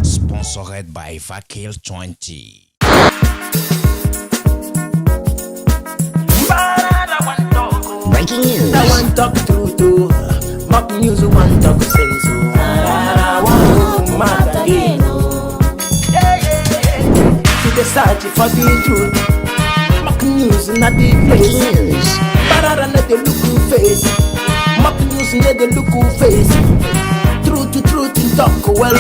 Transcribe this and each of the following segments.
Sponsored by Vakil 20. Breaking news. I want talk true to mock news. Want talk sense. I want mad again. To the search for the truth. Mock news not the Breaking place. news. Pararan not the look face. Mock news not the look face. Truth in talk well.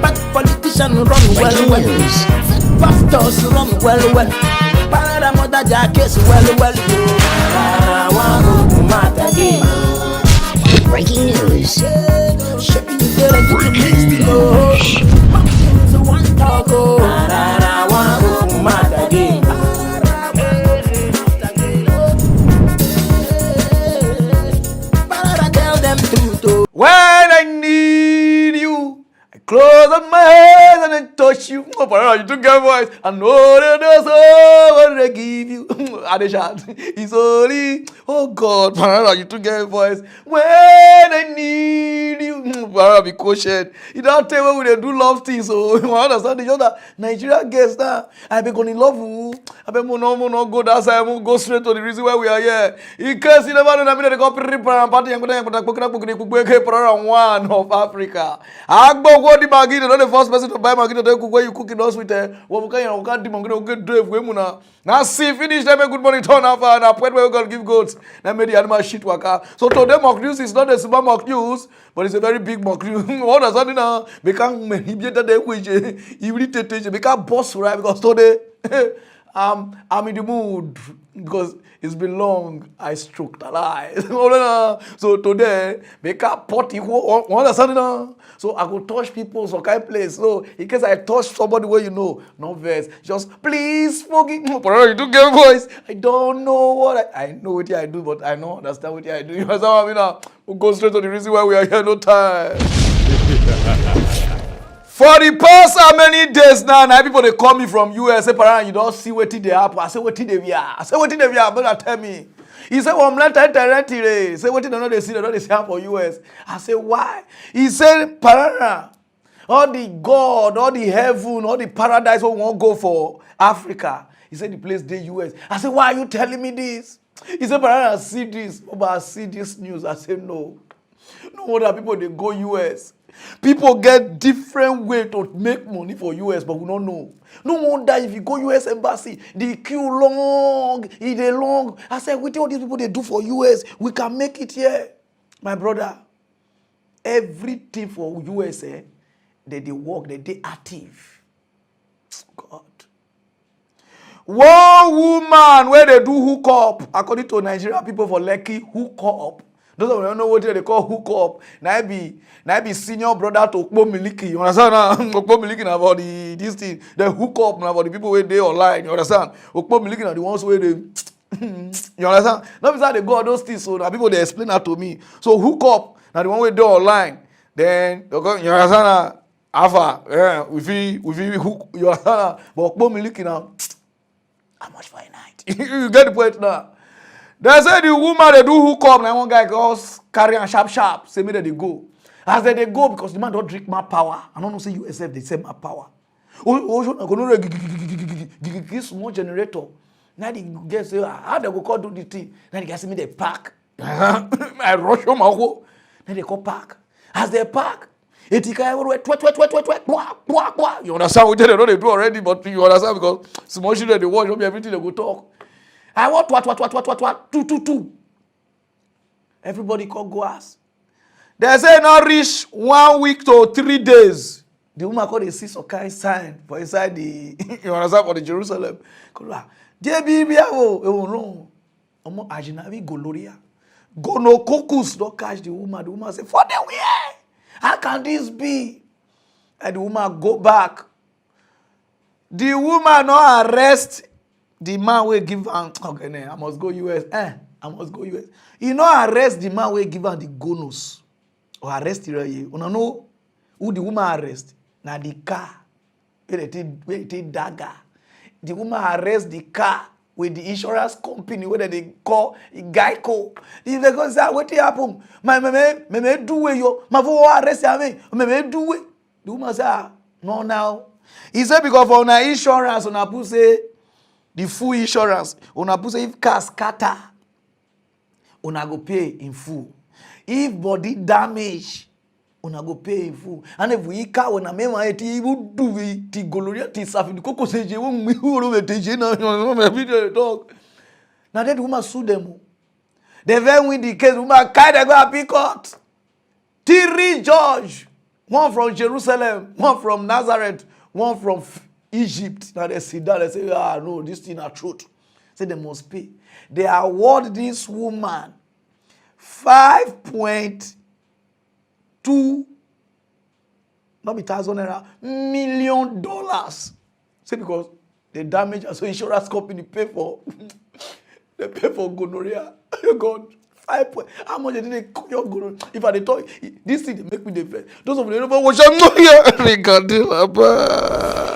But politician run Breaking well. news. Pastors run well. Pararan mother jackets well. I want mad again. Breaking news. Breaking news. One talk. I want mad again. Tell them truth. When I need you, I close up my eyes and I touch you. Oh, Pararan, you took your voice. I know that that's all what I give you. Adeshat, it's only, oh God, Pararan, you took your voice. When I need you, Pararan, be cautious. You don't tell when they do love things, so you understand the other Nigeria guests now. I be going to love you. I be no go that side. I go straight to the reason why we are here. In case you never know, I mean, they go Pararan party and Pararan one of Africa. Agbo what the Maggie, not the first person to buy Maggie to cook where you cook in us with a Wokan, get drive women. Now see, finish them a good money turn up and a point where we going to give goats. Now made the animal shit worker. So today mock news is not a small mock news, but it's a very big mock news. What does that now? Become manipulated the which irritated, become boss right because today I'm in the mood because it's been long. I stroked a lie. So today, make a potty. So I could touch people some kind of place. So in case I touch somebody where you know, no verse, just please forgive me. You do get voice. I don't know what I know what I do, but I don't understand what I do. You understand what I mean? Now we'll go straight to the reason why we are here. No time. For the past how many days now people they call me from US, say Pararan, you don't see what they happen. I say what they are. I say what they are, but tell me. He said, well, I'm not directly. Say what they know they see, they don't see for US. I say why? He said, Pararan, all the God, all the heaven, all the paradise we won't go for Africa. He said the place the US. I said, why are you telling me this? He said, Pararan, I see this, but I see this news. I said, no. No wonder people they go US. People get different way to make money for US, but we don't know. No wonder if you go US embassy, the queue long, it is long. I said, with all these people they do for US, we can make it here. My brother, everything for USA, they work, they active. God. One woman where they do hook up, according to Nigerian people for Lekki, hook up. Those of you don't know what they call hook up. Now be senior brother to Ogb Miliki. You understand? Ogb Miliki about this thing. They hook up now for the people where they online. You understand? Ogb Miliki are the ones where they you understand? Not because they go on those things, so now people they explain that to me. So hook up now the one where they online. Then you understand? Alpha, yeah, we feel hook. You understand? But Ogb Miliki now, how much for a night? You get the point now. They say the woman they do hook up. Now one guy goes carry and sharp. Say me that they go. As they go because the man don't drink my power. I don't know say USF they say my power. Small generator. Now the guy say how they go call do the thing. Now the guy say me they park. I rush home. Then they go park. As they park, you understand what they know they do already, but you understand because small children they watch everything they go talk. I want what, 2. Everybody call go ask. They say not reach 1 week to 3 days. The woman called a see some kind sign for inside the you understand for the Jerusalem. Dear baby, no. Omo ajinavi goloria. Go no cocos don't catch the woman. The woman say, for the way. How can this be? And the woman go back. The woman not arrest the man will give am okay, I must go US. I must go US. You know arrest the man will give am the bonus or arrest the you know who the woman arrest? Now the car where they take dagger. The woman arrest the car with the insurance company where they call Geico. If they go say, what happen? My me do it yo. My for arrest me. Me do it. The woman say, no now. He said because for una insurance, una put say the full insurance. Una put say if car scatter, una go pay in full. If body damage, una go pay in full. And if we car when a mema eti would do it, ti goloria ti safi the coco seje won mi wuro meteje na video talk. Now that woman sue them. They then win the case. Woman carry go appeal court. Three judge, one from Jerusalem, one from Nazareth, one from Egypt. Now they sit down. They say, ah no, this thing are truth. Say they must pay. They award this woman 5.2 not be $1,000 million. Say because the damage so insurance company pay for they pay for gonorrhea. Oh God, 5 point. How much did they call your gonorrhea? If I talk this thing they make me the those of the never watch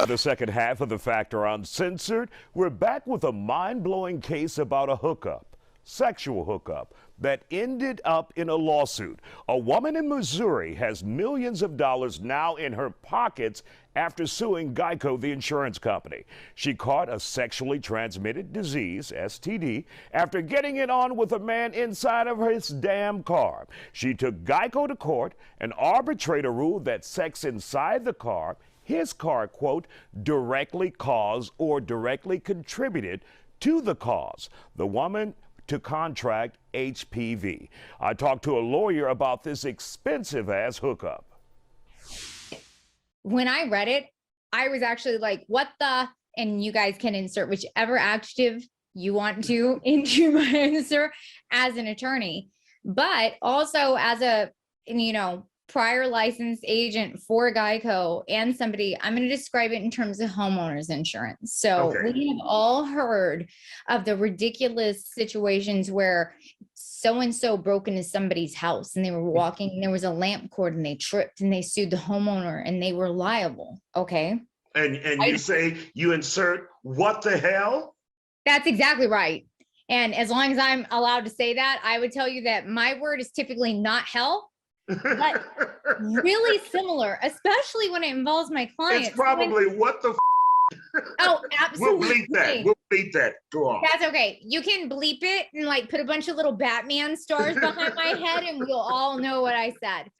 The second half of the Factor Uncensored, we're back with a mind-blowing case about a hookup, sexual hookup, that ended up in a lawsuit. A woman in Missouri has millions of dollars now in her pockets after suing Geico, the insurance company. She caught a sexually transmitted disease, STD, after getting it on with a man inside of his damn car. She took Geico to court. An arbitrator ruled that sex inside the car, his car, quote, directly caused or directly contributed to the cause. The woman to contract HPV. I talked to a lawyer about this expensive-ass hookup. When I read it, I was actually like, what the? And you guys can insert whichever adjective you want to into my answer as an attorney, but also as a, prior licensed agent for Geico and somebody, I'm going to describe it in terms of homeowners insurance. So we have all heard of the ridiculous situations where so-and-so broke into somebody's house and they were walking and there was a lamp cord and they tripped and they sued the homeowner and they were liable. Okay. And you say you insert what the hell? That's exactly right. And as long as I'm allowed to say that, I would tell you that my word is typically not hell, but really similar, especially when it involves my clients. It's probably what the Oh, absolutely. We'll bleep that. Go on. That's okay. You can bleep it and put a bunch of little Batman stars behind my head and we'll all know what I said.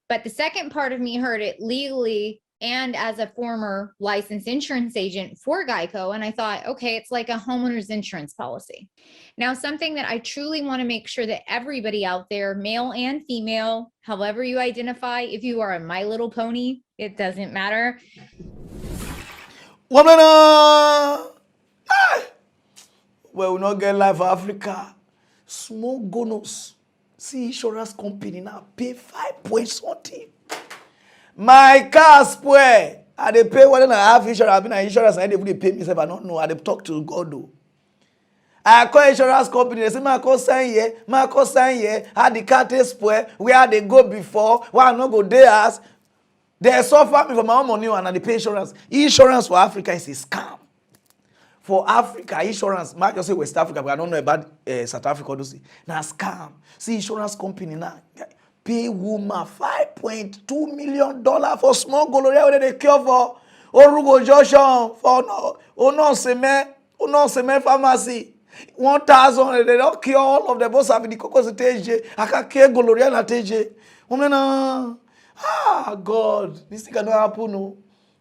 But the second part of me heard it legally and as a former licensed insurance agent for Geico. And I thought, okay, it's like a homeowner's insurance policy. Now, something that I truly want to make sure that everybody out there, male and female, however you identify, if you are a My Little Pony, it doesn't matter. Woman, well, we not get life for Africa. Small bonus. See insurance company now pay 5 point something. My car spoil. I they pay 1.5 insurance. I've been an insurance and they pay me. I don't know. I they talk to God though. I call insurance company. They say my car sign here. How the car take spoil? Where they go before? Why I not go there? They suffer me for my own money and they pay insurance. Insurance for Africa is a scam. For Africa, insurance, I just say West Africa, but I don't know about South Africa. Now scam. See insurance company now pay woman $5.2 million for small gonorrhea where they cure for Orugo Junction for no semen pharmacy. 1,000 they don't cure all of the boss have the cocos TJ. I can cure gonorrhea na TJ. Woman, God, this thing cannot happen. No,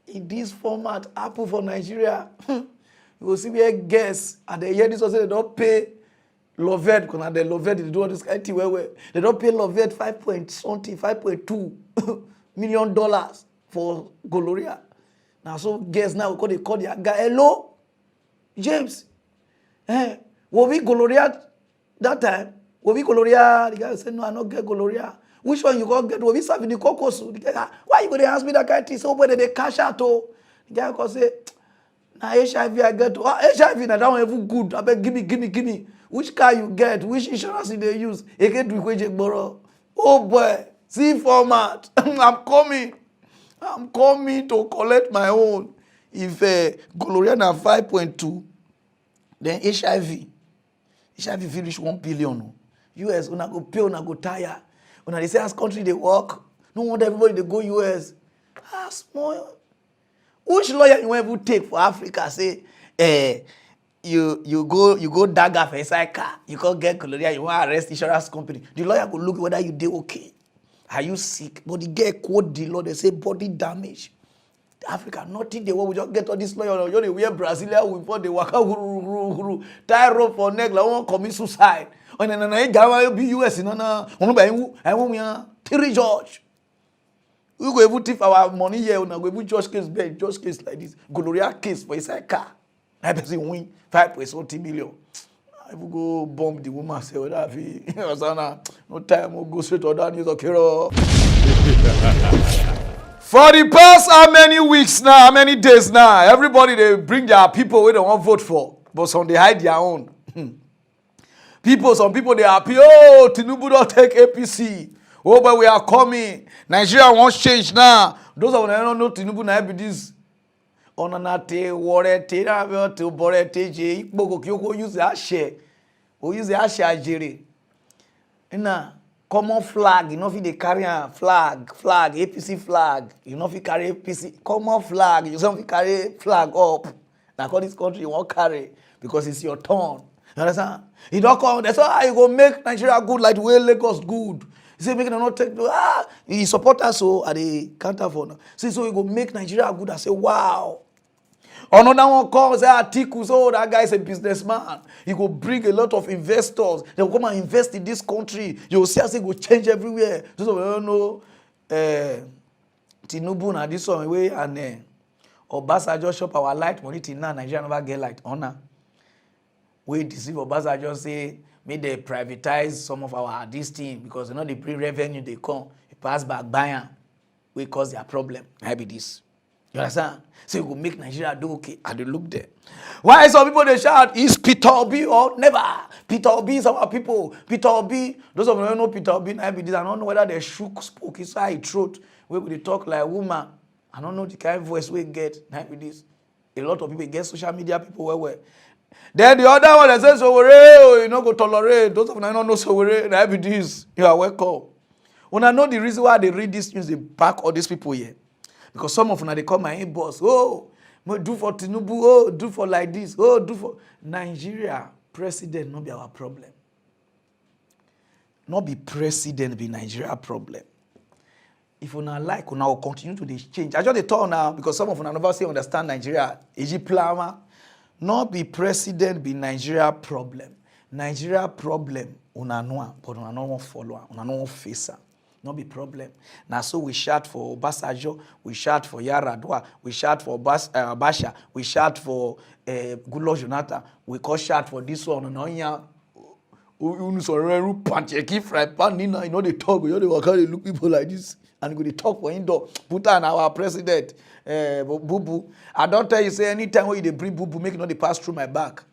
in this format, happen for Nigeria. You will see where guests and they hear this also they don't pay Loved because they Loved they do all this kind of thing where they don't pay Loved $5.2 million for gonorrhea. Now so guests now they call the guy, hello, James. Were we gonorrhea that time? Were we gonorrhea? The guy said, no, I not get gonorrhea. Which one you go get? Were we serving the cocos? Why you gonna ask me that kind of thing? So whether they cash out the guy go say, now HIV I get HIV now that one even good. I beg give me. Which car you get? Which insurance they use? Again to equate borrow. Oh boy, see format. I'm coming to collect my own. If gonorrhea na 5.2, Then HIV fit reach 1 billion. US, una go pay, una go tire. Una they say as country they work. No want everybody they go US. Small. Which lawyer you want to take for Africa? Say, you go dagger for inside car. You can't get Colombia. You want to arrest insurance company. The lawyer will look whether you dey okay. Are you sick? But the girl quote the law. They say body damage. Africa, nothing they want. We just get all this lawyer. You know, we wear Brazilian before they walk out, tie rope for neck. Like one commit suicide. And then I be US. I want 3 judge. We go able to our money here. We go able judge case like this. Gloria case for inside car. I person win 5.something million. I will go bomb the woman. Say whether no time. We'll go straight to that news. Okay. For the past how many weeks now, how many days now, everybody they bring their people where they want vote for, but some they hide their own. Some people they happy. Oh, Tinubu don't take APC. Oh, but we are coming. Nigeria wants change now. Those of them don't know Tinubu now be this. Onanate, warete, to borete, je, ikboko kyoko use that share. We use that share jere. Now. Common flag, you know if they carry a flag, APC flag, you know if you carry APC, common flag, you know if you carry flag up. Now all this country you won't carry because it's your turn. You understand? You don't come, that's why you go make Nigeria good like the way Lagos good. You say make them not take, he support us so at the counter for now. So you go make Nigeria good and say, wow. Another one comes, say Atiku, so that guy is a businessman. He will bring a lot of investors. They will come and invest in this country. You will see as it will change everywhere. So we don't know Tinubu na this one way and Obasanjo shop our light money till now Nigeria never get light honor. We deceive Obasanjo say may they privatize some of our this thing because you know the pre-revenue they come, it pass back buying, we cause their problem. Maybe this. You understand? So you go make Nigeria do okay. And they look there. Why some people they shout, is Peter Obi or never? Peter Obi is our people. Peter Obi, those of you don't know Peter Obi, I don't know whether they spoke inside his throat. Where they talk like a woman. I don't know the kind of voice we get. This. A lot of people get social media people where. Then the other one that says, so you know go tolerate. Those of you don't know so this. You are welcome. When I know the reason why they read this news, they back all these people here. Because some of them, they call my inbox, oh, do for Tinubu, oh, do for like this, oh, do for Nigeria. President not be our problem. Not be president be Nigeria problem. If you not like, you now continue to this change. I just they talk now because some of them never say understand Nigeria. Egypt plama. Not be president be Nigeria problem. Nigeria problem, una know, but una no want follow, una no want face. Not be problem. Now so we shout for Obasanjo, we shout for Yaradua, we shout for Basha, we shout for Goodluck Jonathan, we call shout for this one and on ya. You know they talk, you know they look people like this and they talk for indoor. Put on our president, Bubu. I don't tell you say anytime when you bring Bubu, make it not they pass through my back.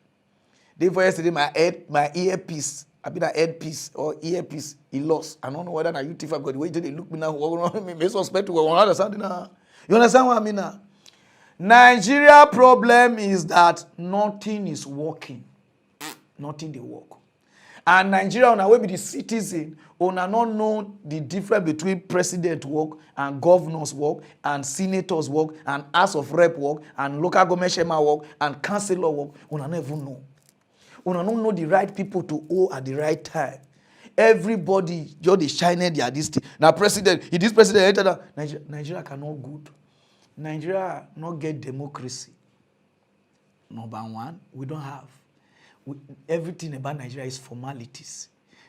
Day for yesterday my earpiece. I been an headpiece or earpiece. He lost. I don't know whether I UTF because the way they look me now, me suspect to go understand now. You understand what I mean now? Nigeria problem is that nothing is working. Nothing they work. And Nigeria on our way be the citizen, on not know the difference between president work and governors work and senators work and House of Rep work and local government chairman work and councillor work. On never know. We don't know the right people to owe at the right time. Everybody just they shine their this thing. Now president, if this president enter Nigeria cannot good. Nigeria not get democracy. Number one, we don't have. Everything about Nigeria is formalities.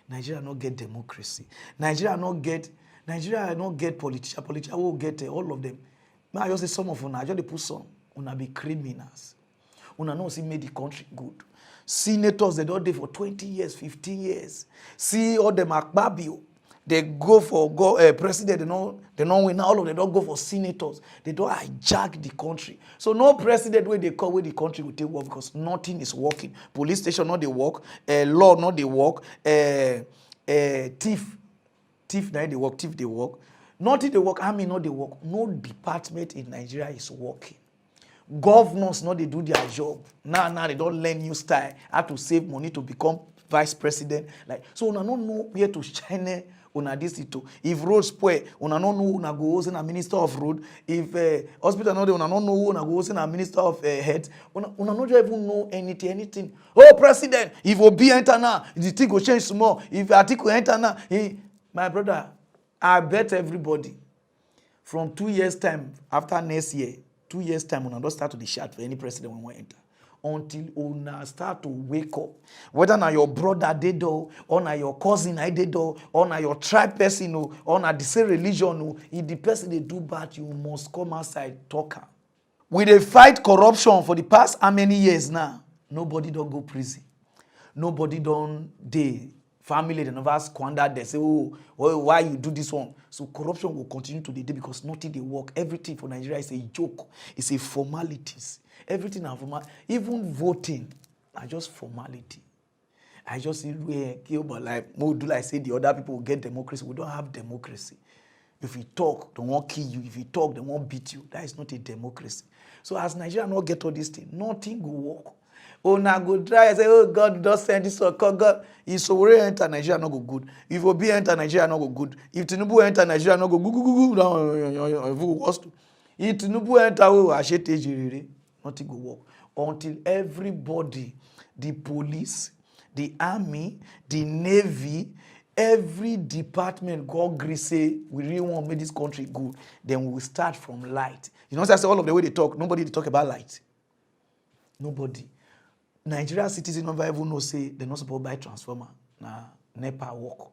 Nigeria not get democracy. Nigeria not get politicians. Politicians will get all of them. Now I just say some of them. I just put some. Una be criminals. Una know see made the country good. Senators, they don't do for 20 years, 15 years. See all them Akbabio, they go for president, they don't win. All of them don't go for senators. They don't hijack the country. So no president where they call where the country will take work because nothing is working. Police station not they work, law not they work, thief now they work, thief they work. Nothing they work, army not they work. No department in Nigeria is working. Governors know they do their job. Now they don't learn new style, how to save money to become vice president. Like so, una no know where to shine. Una this it too. If road spoil, una no know una go as a minister of road. If hospital no dey, una no know una go as a minister of health. Una no even know anything. Oh, president! If Obi enter now, the thing go change small. If Atiku enter now, my brother, I bet everybody from 2 years time after next year, 2 years time, una don't start to the shout for any president when we enter. Until una start to wake up. Whether na your brother did or na your cousin I did or na your tribe person or na the same religion, if the person they do bad, you must come outside talk am. We dey fight corruption for the past how many years now? Nobody don't go prison. Nobody don't dey. Family they never squander. They say, oh, why you do this one? So corruption will continue to the day because nothing they work. Everything for Nigeria is a joke. It's a formalities. Everything are formal. Even voting are just formality. I just see where like do I say the other people will get democracy. We don't have democracy. If you talk, they won't kill you. If you talk, they won't beat you. That is not a democracy. So as Nigeria not get all these things, nothing will work. Oh, now go try and say, oh God, don't send this or God. If Sowore enter Nigeria, not go good. If Obi enter Nigeria, not go good. If Tinubu enter Nigeria, not go good. If Tinubu enter, oh, I should take you. Nothing go work until everybody, the police, the army, the navy, every department go agree say we really want to make this country good. Then we will start from light. You know, I say all of the way they talk, nobody they talk about light. Nobody. Nigeria citizens never even know say they're not supposed to buy transformer. Nah, NEPA work.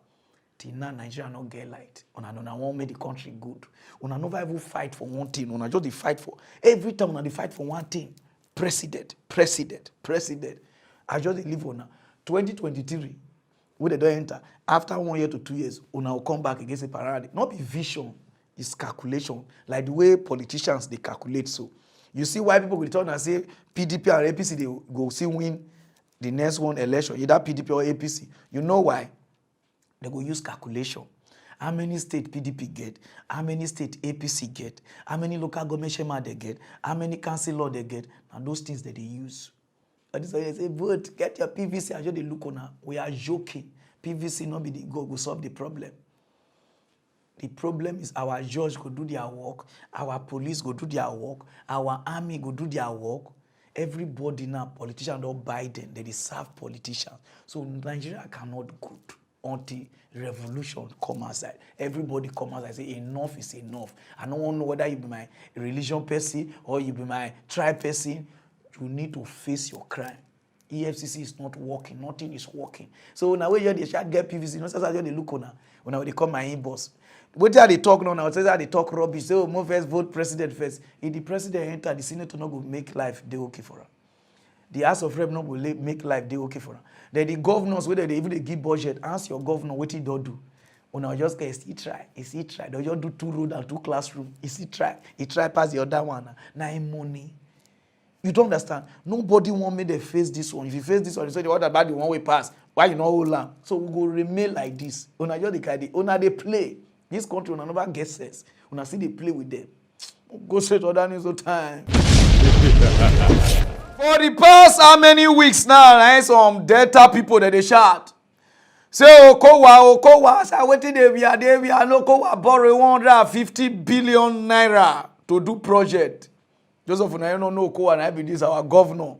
Till now, Nigeria not get light. Una want make the country good. Una never even fight for one thing. Una just fight for every time. Una fight for one thing. President. I just live on 2023. Where they don't enter after 1 year to 2 years, una will come back against a Pararan. Not be vision, it's calculation. Like the way politicians they calculate. So you see why people will turn and say PDP and APC they go see win the next one election, either PDP or APC. You know why? They go use calculation. How many state PDP get? How many state APC get? How many local government chairman they get? How many councillor they get? And those things that they use. And this is why they say, vote, get your PVC. I just they look on her. We are joking. PVC not be the go solve the problem. The problem is our judge go do their work. Our police go do their work. Our army go do their work. Everybody now, politicians don't buy them. They serve politicians. So Nigeria cannot good. Until revolution come outside. Everybody come outside and say enough is enough. I don't want to know whether you be my religion person or you be my tribe person. You need to face your crime. EFCC is not working. Nothing is working. So now when they shall get PVC, you know, that's how they look on when they come my inbox. What are they talk now? Say that they talk rubbish. Say, oh, move first, vote president first. If the president enter, the senator not go make life they okay for her. The House of Rep not will make life they okay for her. Then the governors, whether they even they give budget, ask your governor what he don't do. Or now just get he try. They just do 2 road and 2 classroom. He try pass the other one. Now money. You don't understand. Nobody want me to face this one. If you face this one, you say what about the one way pass? Why you not hold on? So we go remain like this. Una just they play. This country una never get sense. Una see they play with them. Go straight to other news all time. For the past how many weeks now, some Delta people that they shout. Say, Okowa, say, wetin we are no Okowa borrow 150 billion naira to do project. Joseph, you don't know Okowa, and I be this our governor.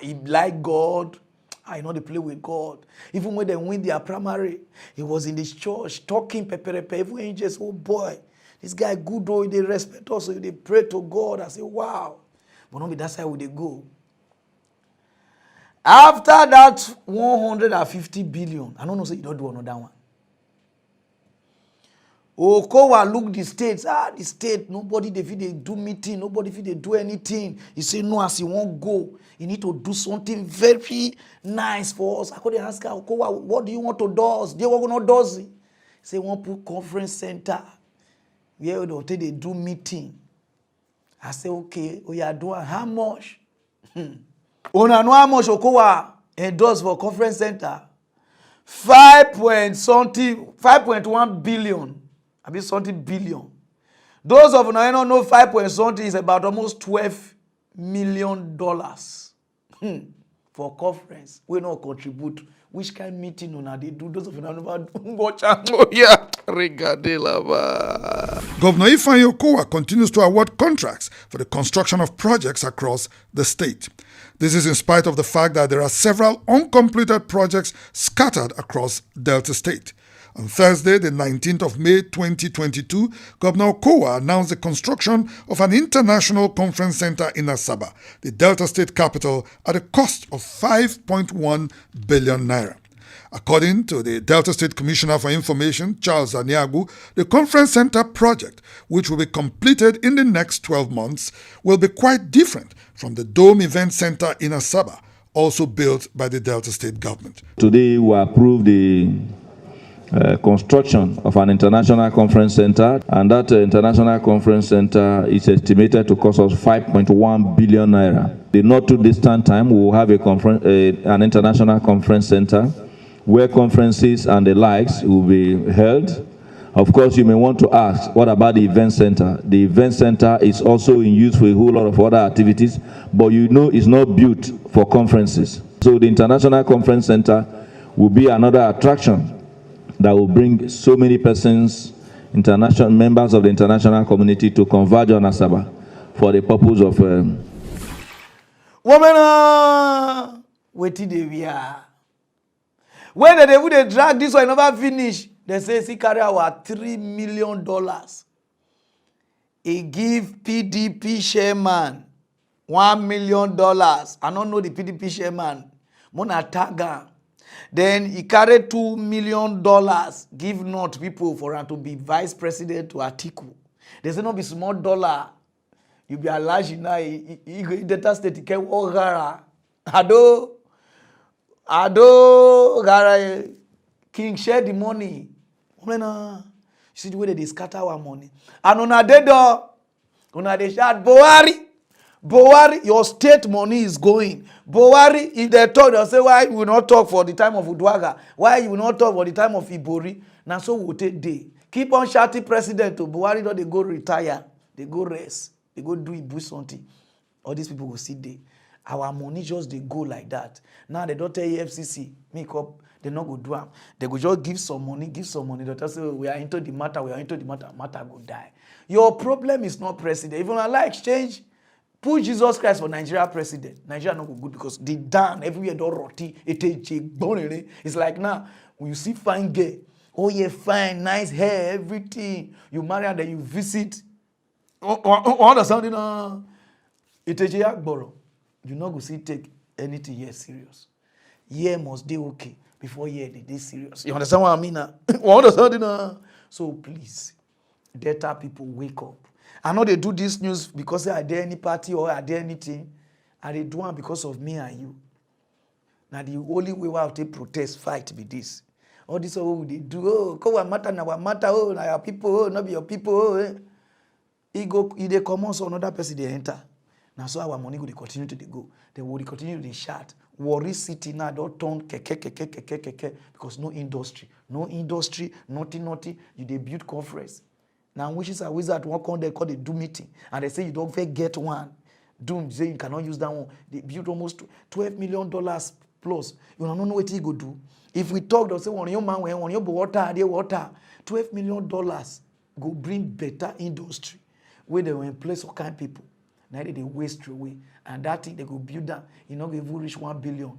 He like God. I know they play with God. Even when they win their primary, he was in this church talking peperepe. Even angels, oh boy, this guy good though, they respect us, so they pray to God. I say, wow. But not be that side where they go. After that 150 billion, I don't know, so you don't do another one. Okowa look the states. The state, nobody they do meeting, nobody they do anything. He say no, as he won't go. You need to do something very nice for us. I could ask her, Okowa, what do you want to do? They want to do. He say one put conference center where they do meeting. I say okay, we are doing how much? Una know how much Okowa endorse for conference center? 5.1 billion. I mean something billion. Those of you don't know 5 point something is about almost 12 million for conference. We no contribute. Which kind of meeting on they do? Those of you never watch out. Oh yeah, regardez là-bas. Governor Ifeanyi Okowa continues to award contracts for the construction of projects across the state. This is in spite of the fact that there are several uncompleted projects scattered across Delta State. On Thursday, the 19th of May 2022, Governor Okowa announced the construction of an international conference center in Asaba, the Delta State capital, at a cost of 5.1 billion naira. According to the Delta State Commissioner for Information, Charles Aniagu, the conference center project, which will be completed in the next 12 months, will be quite different from the Dome Event Center in Asaba, also built by the Delta State government. Today, we approved the construction of an international conference center, and that international conference center is estimated to cost us 5.1 billion naira. The not too distant time, we will have an international conference center where conferences and the likes will be held. Of course, you may want to ask, what about the event center? The event center is also in use for a whole lot of other activities, but you know it's not built for conferences. So the international conference center will be another attraction that will bring so many persons, international members of the international community, to converge on Asaba for the purpose of. Woman, waiting they we are. When they would drag this one never finish, they say he carry our $3 million. He give PDP chairman $1 million. I don't know the PDP chairman. Mona taga. Then he carried $2 million, give not people for him to be vice president to Atiku. They say no be small dollar. You be Alhaji now. You Delta State he can walk gara. Ado gara. King share the money. You see the way they scatter our money. And on they do, on they shout Buhari, your state money is going. Buhari, if they talk, they'll say, why you will not talk for the time of Uduaga? Why you will not talk for the time of Ibori? Now so we'll take day. Keep on shouting president to Buhari, don't they go retire. They go rest. They go do Ibu something. All these people will sit there. Our money just they go like that. Now they don't tell FCC, make up, they not go do them. They go just give some money. They just say, we are into the matter, matter go die. Your problem is not president. Even Allah exchange, put Jesus Christ for Nigeria president. Nigeria not go good because they done everywhere don't roti. It's like now, when you see fine girl, oh yeah, fine, nice hair, everything. You marry and then you visit. Understand? You not go see take anything here serious. Here must they okay before here they serious. You understand what I mean now? Understand? So please, Delta people wake up. I know they do this news because are there any party or are there anything. And they do it because of me and you. Now the only way we have to protest, fight be this. All this all they do, oh, come on, matter, oh, now your people, oh, not be your people, oh. If they come on, so another person they enter. Now so our money will continue to go. They will continue to shout. Warri City now don't turn keke because no industry, nothing. You they build conference. Now wishes are wizard one con they call they do meeting and they say you don't get one. Doom say you cannot use that one. They build almost $12 million plus. You don't know what he go do. If we talk, they'll say one your man when your water, $12 million go bring better industry where they will employ all kind of people. Now they waste away. And that thing they go build that, you know, they will reach 1 billion.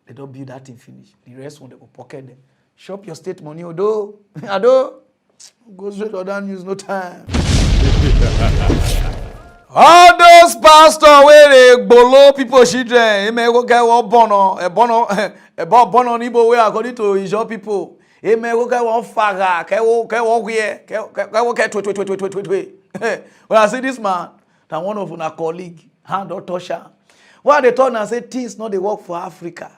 They don't build that thing finish. The rest one they go pocket them. Shop your state money, Odo. Go straight to that news, no time. All those pastors where they below people children, they may go get one born on Igbo way according to his people. They may go get one faga, when I see this man, that one of our colleague, hand or tosha. Why they turn and say things not they work for Africa.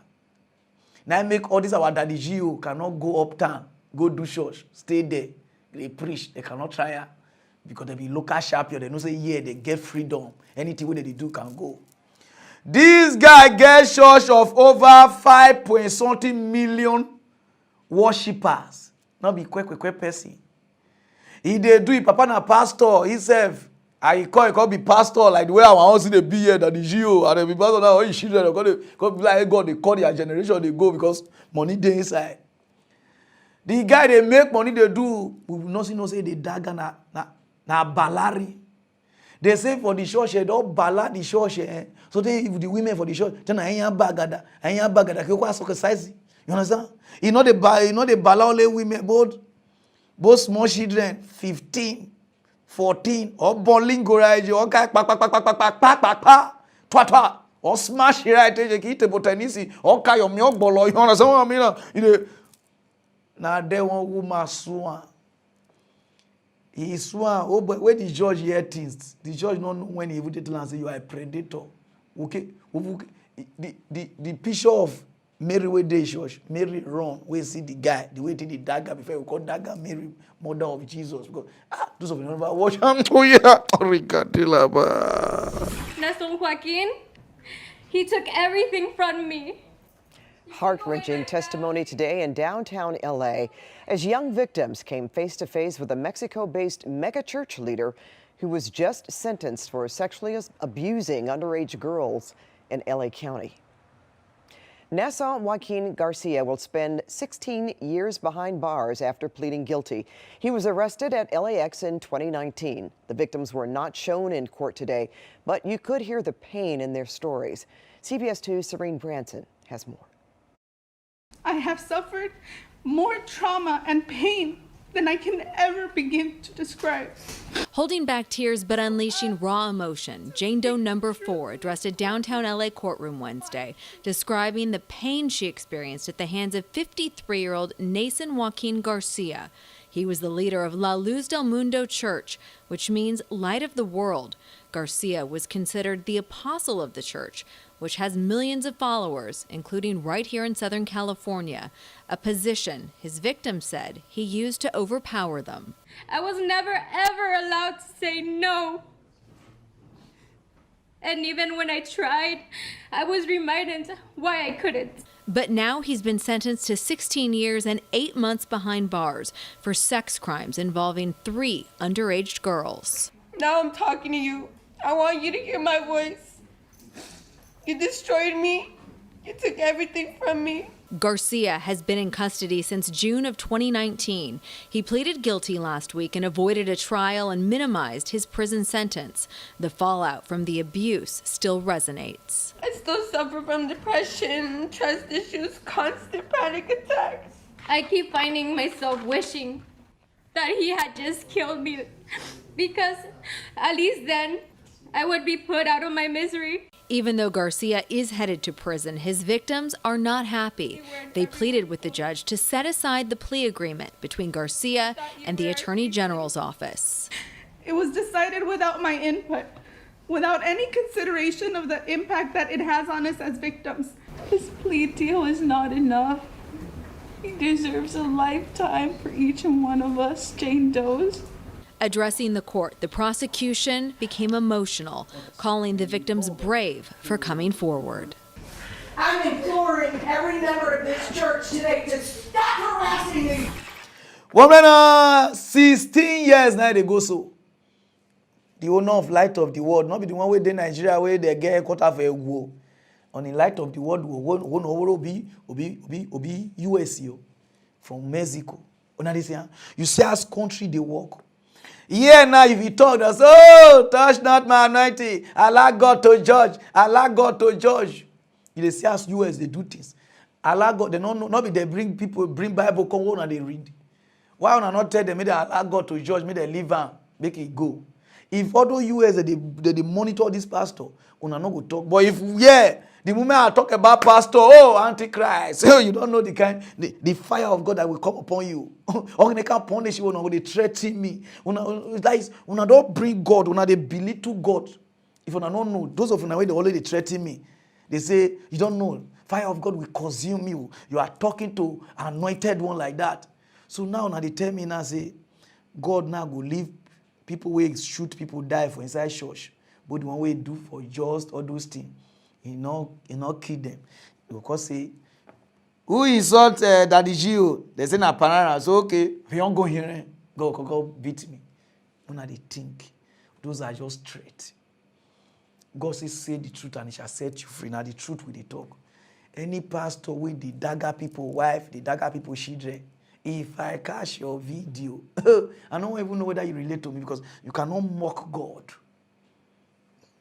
Now make all this our daddy Gio cannot go uptown, go do church, stay there. They preach, they cannot try because they be local sharp here. They don't say yeah, they get freedom. Anything what they do can go. This guy gets church of over 5.something million worshippers. Not be quick person. He they do it, papa na pastor himself. I can't be pastor like the way I want to see the be here that the GO and the be pastor now. All his children go be like God. They call their generation. They go because money dey inside. The guy they make money they do. We will not say they dagger na balari. They say for the church, they don't bala the church. So then if the women for the church, then I ain't bagada. You understand? You know the bala only women, both small children, 15, 14, or bowling garage, or twa, or smash right, take table tennis, or kayo milk bolo. You understand what I mean? Now they one woman swan. He swan. Oh, but when the judge hear things, the judge don't know when he would tell and say you are a predator. Okay? The picture of Mary wey dey church, Mary run, we see the guy, the way the dagger before we call dagger Mary, mother of Jesus. Because those of you never watch him to ya. Nestor Joaquin, he took everything from me. Heart-wrenching testimony today in downtown LA as young victims came face to face with a Mexico-based megachurch leader who was just sentenced for sexually abusing underage girls in LA County. Nestor Joaquin Garcia will spend 16 years behind bars after pleading guilty. He was arrested at LAX in 2019. The victims were not shown in court today, but you could hear the pain in their stories. CBS 2's Serene Branson has more. I have suffered more trauma and pain than I can ever begin to describe. Holding back tears but unleashing raw emotion, Jane Doe number 4 addressed a downtown LA courtroom Wednesday, describing the pain she experienced at the hands of 53-year-old Nestor Joaquin Garcia. He was the leader of La Luz del Mundo Church, which means light of the world. Garcia was considered the apostle of the church, which has millions of followers, including right here in Southern California, a position his victims said he used to overpower them. I was never, ever allowed to say no. And even when I tried, I was reminded why I couldn't. But now he's been sentenced to 16 years and 8 months behind bars for sex crimes involving 3 underage girls. Now I'm talking to you. I want you to hear my voice. You destroyed me. You took everything from me. Garcia has been in custody since June of 2019. He pleaded guilty last week and avoided a trial and minimized his prison sentence. The fallout from the abuse still resonates. I still suffer from depression, trust issues, constant panic attacks. I keep finding myself wishing that he had just killed me, because at least then I would be put out of my misery. Even though Garcia is headed to prison, his victims are not happy. They pleaded with the judge to set aside the plea agreement between Garcia and the Attorney General's office. It was decided without my input, without any consideration of the impact that it has on us as victims. This plea deal is not enough. He deserves a lifetime for each and one of us Jane Does. Addressing the court, the prosecution became emotional, calling the victims brave for coming forward. I'm imploring every member of this church today to stop harassing me. Woman, 16 years now they go so. The owner of Light of the World, not be the one where they Nigeria where they get quarter of a war. On the Light of the World, Obi US from Mexico. You see as country they work. Yeah, now if you talk, that's, oh, touch not my anointing. Allow God to judge. Allow God to judge. You see as US, they do things. Allow God, they don't know, not be they bring people, bring Bible, come on and they read. Why would I not tell them, may they allow God to judge, may they leave and make it go. If other US, they monitor this pastor, una not go talk. But if, yeah, the moment I talk about pastor, oh, Antichrist, oh, you don't know the kind, the fire of God that will come upon you. Or they can't punish you, or they threaten me. Una don't bring God, una they belittle God. If una don't know, those of you they already threaten me. They say, you don't know, fire of God will consume you. You are talking to an anointed one like that. So now they tell me now, say, God now go leave people where shoot people die for inside church. But the one way do for just all those things. He not kill them. Because say, who insult Daddy Gio? They say na Pararan. So okay, if you don't go here, go beat me. When they think, Those are just straight. God says, say the truth and it shall set you free. Now the truth with the talk. Any pastor with the dagger people wife, the dagger people children, if I catch your video, I don't even know whether you relate to me because you cannot mock God.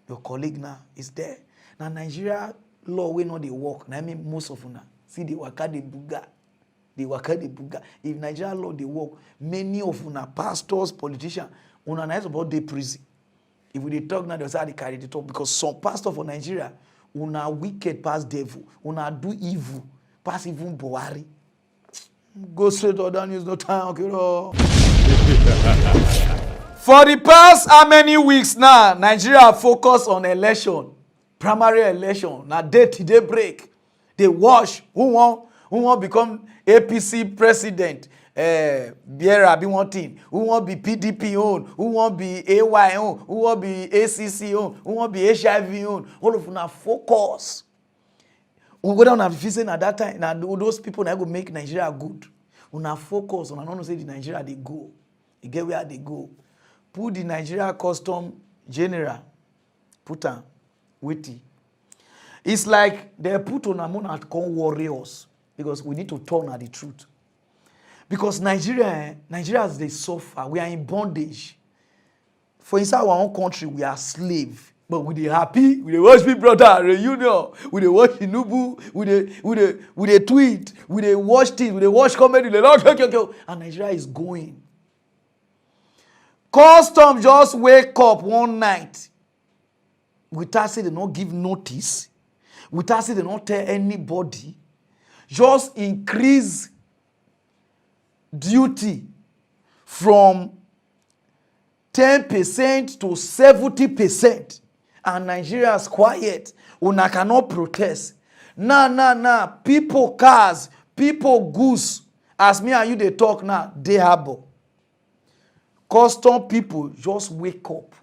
Your colleague now is there. Now Nigeria law will not they work. Now I mean most of them see the waka the buga. The waka the buga. If Nigeria law they work, many of them pastors, politicians, una nice about the prison. If we talk now, they'll say they carry the talk because some pastor for Nigeria, una wicked past devil, una do evil, past even Buhari. Go straight to other news, no time, okay? For the past how many weeks now, Nigeria focus on election, primary election. Now day to day break, they watch who want become APC president. Biera be one thing, who want be PDP own, who want be AY own, who want be ACC own, who want be HIV own. All of them are focus. We go down and visit at that time. Now those people that go make Nigeria good. Una focus on not say the Nigeria they go. You get where they go. Put the Nigeria Custom General. Put on witty. It's like they put on a moon at con warriors because we need to turn at the truth. Because Nigeria as they suffer, we are in bondage. For inside our own country, we are slaves. But we dey happy, we dey watch Big Brother reunion, we dey watch Inubu, we dey tweet, we dey watch things, we dey watch comedy, and Nigeria is going. Custom just wake up one night without say they not give notice, without say they not tell anybody, just increase duty from 10% to 70%. And Nigeria is quiet. Una cannot protest. Nah. People cars, people goose. As me and you they talk now, they harbor. Custom people just wake up.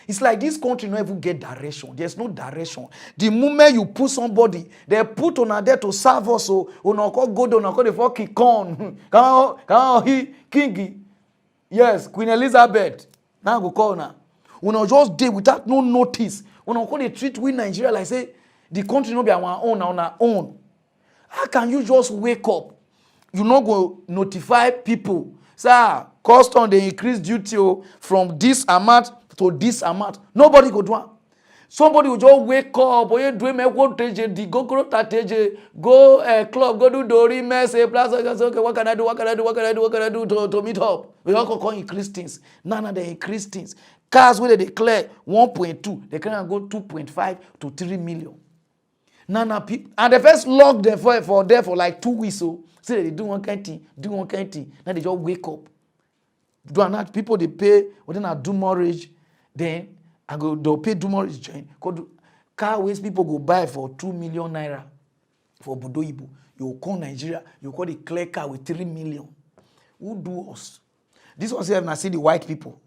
It's like this country not even get direction. There's no direction. The moment you put somebody, they put on there to serve us. So una call go down, una call the fucking con. Kingy. Yes, Queen Elizabeth. Now go call now. Una just day without no notice. Una call the treat we Nigeria like say the country no be our own on our own. How can you just wake up? You not go notify people. Sir, custom they increase duty from this amount to this amount. Nobody go do it. Somebody will just wake up, or you do me go TJ, go club, go do Dori mess, plus okay, what can I do to meet up? We all call increase things. None they increase things. Cars where they declare 1.2, they can go 2.5 to 3 million. Nana people, and they first lock them for there for like 2 weeks. So say they do one kind thing. Now they just wake up. Do not people they pay, or then I do mortgage, then they'll pay do mortgage join. Car waste people go buy for 2 million naira for Budoibu. You call Nigeria, you call the clear car with 3 million. Who do us? This one say I see the white people.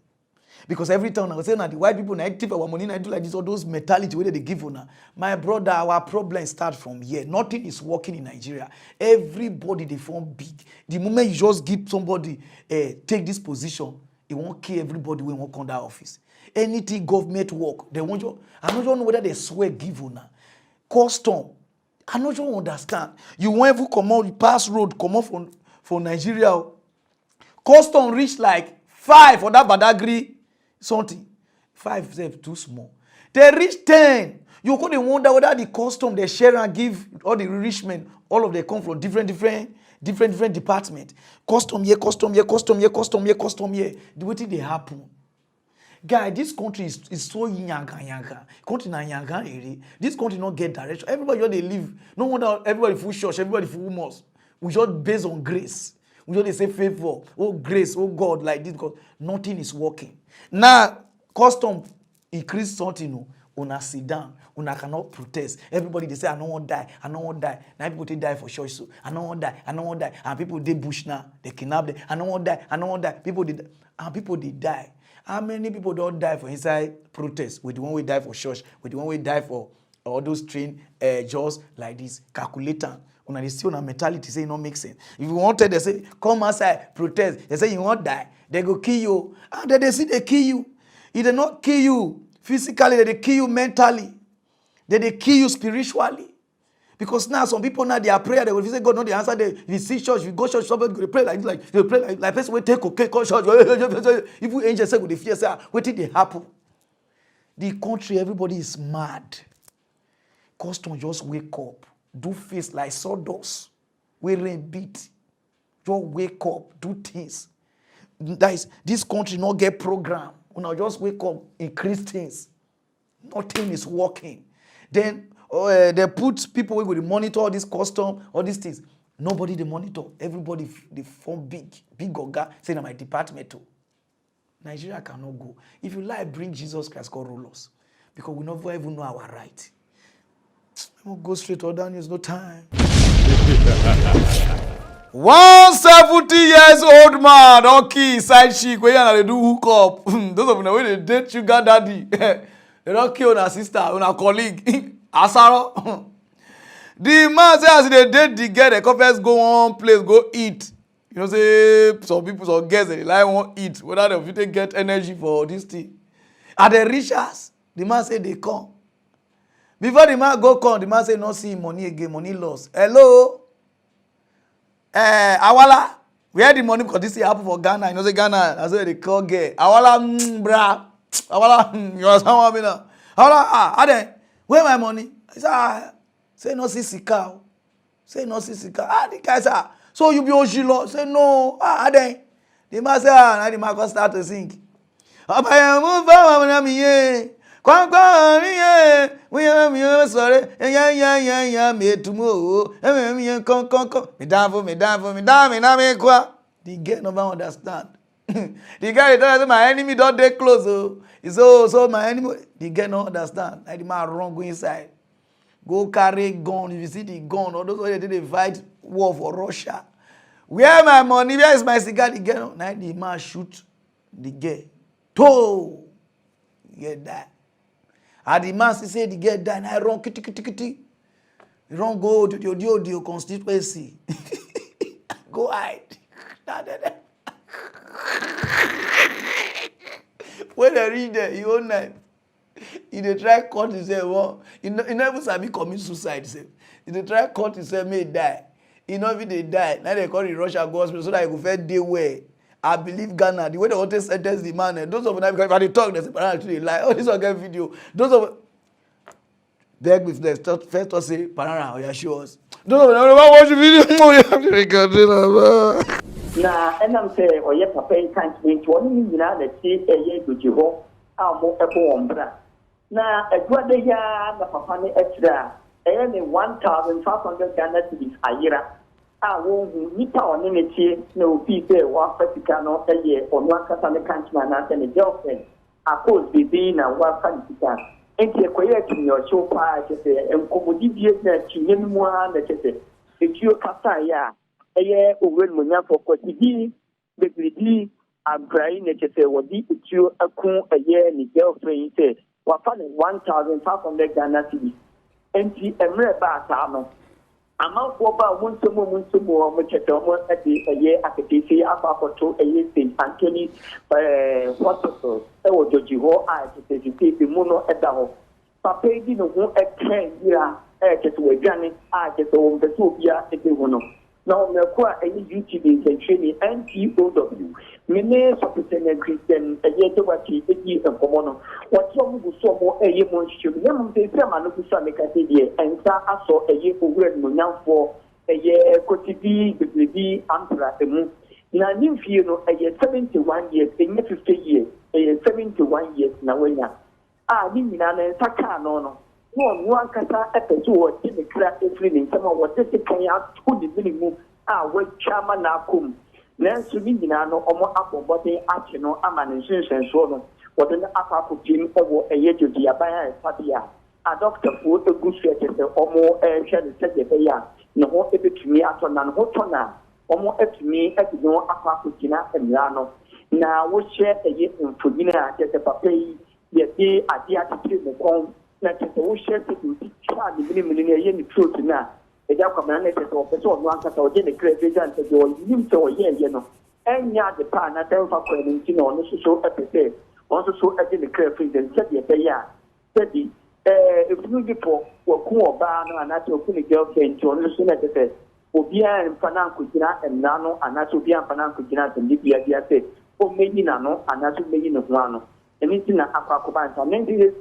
Because every time I was saying that the white people na tip our money, I do like this, all those mentality where they give on. My brother, our problem start from here. Nothing is working in Nigeria. Everybody they form big. The moment you just give somebody take this position, it won't kill everybody when walk on that office. Anything government work, they want you. I don't know whether they swear give on. Custom. I don't understand. You won't even come out, you pass road, come out from Nigeria. Custom reach like 5 for that Badagry. Something 5 is too small. They reach 10. You could wonder whether the custom they share and give all the enrichment, all of them come from different departments. Custom here. The way they happen. Guy, this country is so yanga. Country na yanga area. This country not get direction. Everybody just they live. No wonder everybody full church, everybody full mosque. We just based on grace. We just they say favor, oh grace, oh God, like this because nothing is working. Now, custom increase something, una sit down, una cannot protest. Everybody they say, I don't want to die. Now people they die for sure. So I don't want to die. And people they bush now, they kidnap them. I don't want to die. People they die. How many people don't die for inside protest? With the one we die for church, with the one we die for all those train just like this calculator. Una they see una mentality say it don't make sense. If you wanted, they say come outside protest. They say you won't die. They go kill you. And then they see they kill you. If they not kill you physically, they kill you mentally. They kill you spiritually. Because now some people now they are prayer, they will say God, no, the answer. If you see church, if you go church, somebody will pray like they pray like person will take okay, call church. If you angels say with the fear, say, what did they happen? The country, everybody is mad. Custom just wake up, do face like sawdust, wearing beat. Just wake up, do things. That is, this country not get program. When I just wake up, increase things. Nothing is working. Then they put people who will monitor all this custom, all these things. Nobody they monitor. Everybody they form big Oga saying my department too. Nigeria cannot go. If you like, bring Jesus Christ, God rule us. Because we never even know our right. We'll go straight to other news, no time. 170 years old man, okay, side chick, where they do hook up. Those of them when they date sugar daddy, they don't kill our sister, our colleague, Asaro. The man say as they date the girl, the couples go on place, go eat. You know, say some people, some girls, they like won't eat. Whether they get energy for this thing. At the richest, the man say they come. Before the man go come, the man say no see money again, money lost. Hello? Awala, where the money because this thing happen for Ghana. You know say Ghana, that's where they call gay. Awala, brah. Awala, you understand what I mean now? Awala, Ade, where my money? I say no see sika. Say no see sika. The guy say, so you be Ojilo? Say no. Ade. The man say, now the man go start to sing. We are sorry. Yeah, me tomorrow. Me the guy never understand. The guy tell my enemy don't dey close. Oh, so my enemy. The guy no understand. Like the man run go inside. Go carry gun. If you see the gun, all those way they fight war for Russia. Where my money? Where is my cigar? The guy no. Now the man shoot the guy. To get that. And the man say the girl die, and I run kitty. You run go to your constituency. Go hide. When they reach there, you own knife. If they try cut himself, well, he never sabi commit suicide. If they try cut himself, may die. He know if they die, now they call it Russia gospel so that he go first day where. I believe Ghana, the way they want to sentence the man, and those of them, because if they talk, they say, Pararan they lie. Oh, this one get video. Those of beg with them, first to say, Pararan, oh yeah, show us. Those of them, watch the video. Oh, you have to record it. Now, and I'm saying, oh yeah, Papa, you can't wait. One minute, that say, a year to Jeho, our more apple umbra. Now, a good day, the Papa extra, and 1,500 Ghana cedis a year. Won't nipa on any no people or Africano a year or one Catholic countryman and a girlfriend. I pose be being a one fantica. And take quiet in your show part and commodity that you name one that if you Cataya, a year over Munya for Cotibi, the Gridi, and crying that you say, what did you accrue a year and the girlfriend said, what fun 1,500 Ghana cedis. And she a mere bar. Amount for about one more, which at a year at the DC up to a year St. Anthony Hospital. That was the Jeho I to say the mono at the home. Papa didn't want a 10 year just with Granny, I just own the Sophia at the one. Now, no quite any YouTube and training and TOW. Many Sopitan Christian, a year to what he is a common. What some will so more a year monster, them they say, man, look some Cassidy, and I saw a year for word Munan for a year Cotibi, the Ampera, the moon. Now, Nymphiano, a year 71 years, a year 50 years, a year 71 years, Nawena. Nina and Sakano. One kasa episode in the class training. Someone was just a out to the minimum. What chairman Nakum. Nancy Minano, or Apple body, Achino, Amanisation, and so on. What an Apple team over a year to the Abaya Patia. A doctor for a good stretch or more air shed said the Baya. No more ever to me at on Hotona. Or more to me at no Apple and Lano. Now, we share a year in Fudina at the Pape. Yet they are the attitude of home. Like the ocean to charge the millionaire in the truth now. A young commander or person one cat or the great agent to go, you know, and ya the pan at Delpha Quentin on the social episode. also so at the crayfish and said the said if you people were cool bar and not to put a girlfriend to understand at the first. Obia and Panan Kujina and Nano and Natubia and Panan Kujina and Libya said, oh, maybe Nano and Natu maybe Nano. And it's in Aquaban. And then this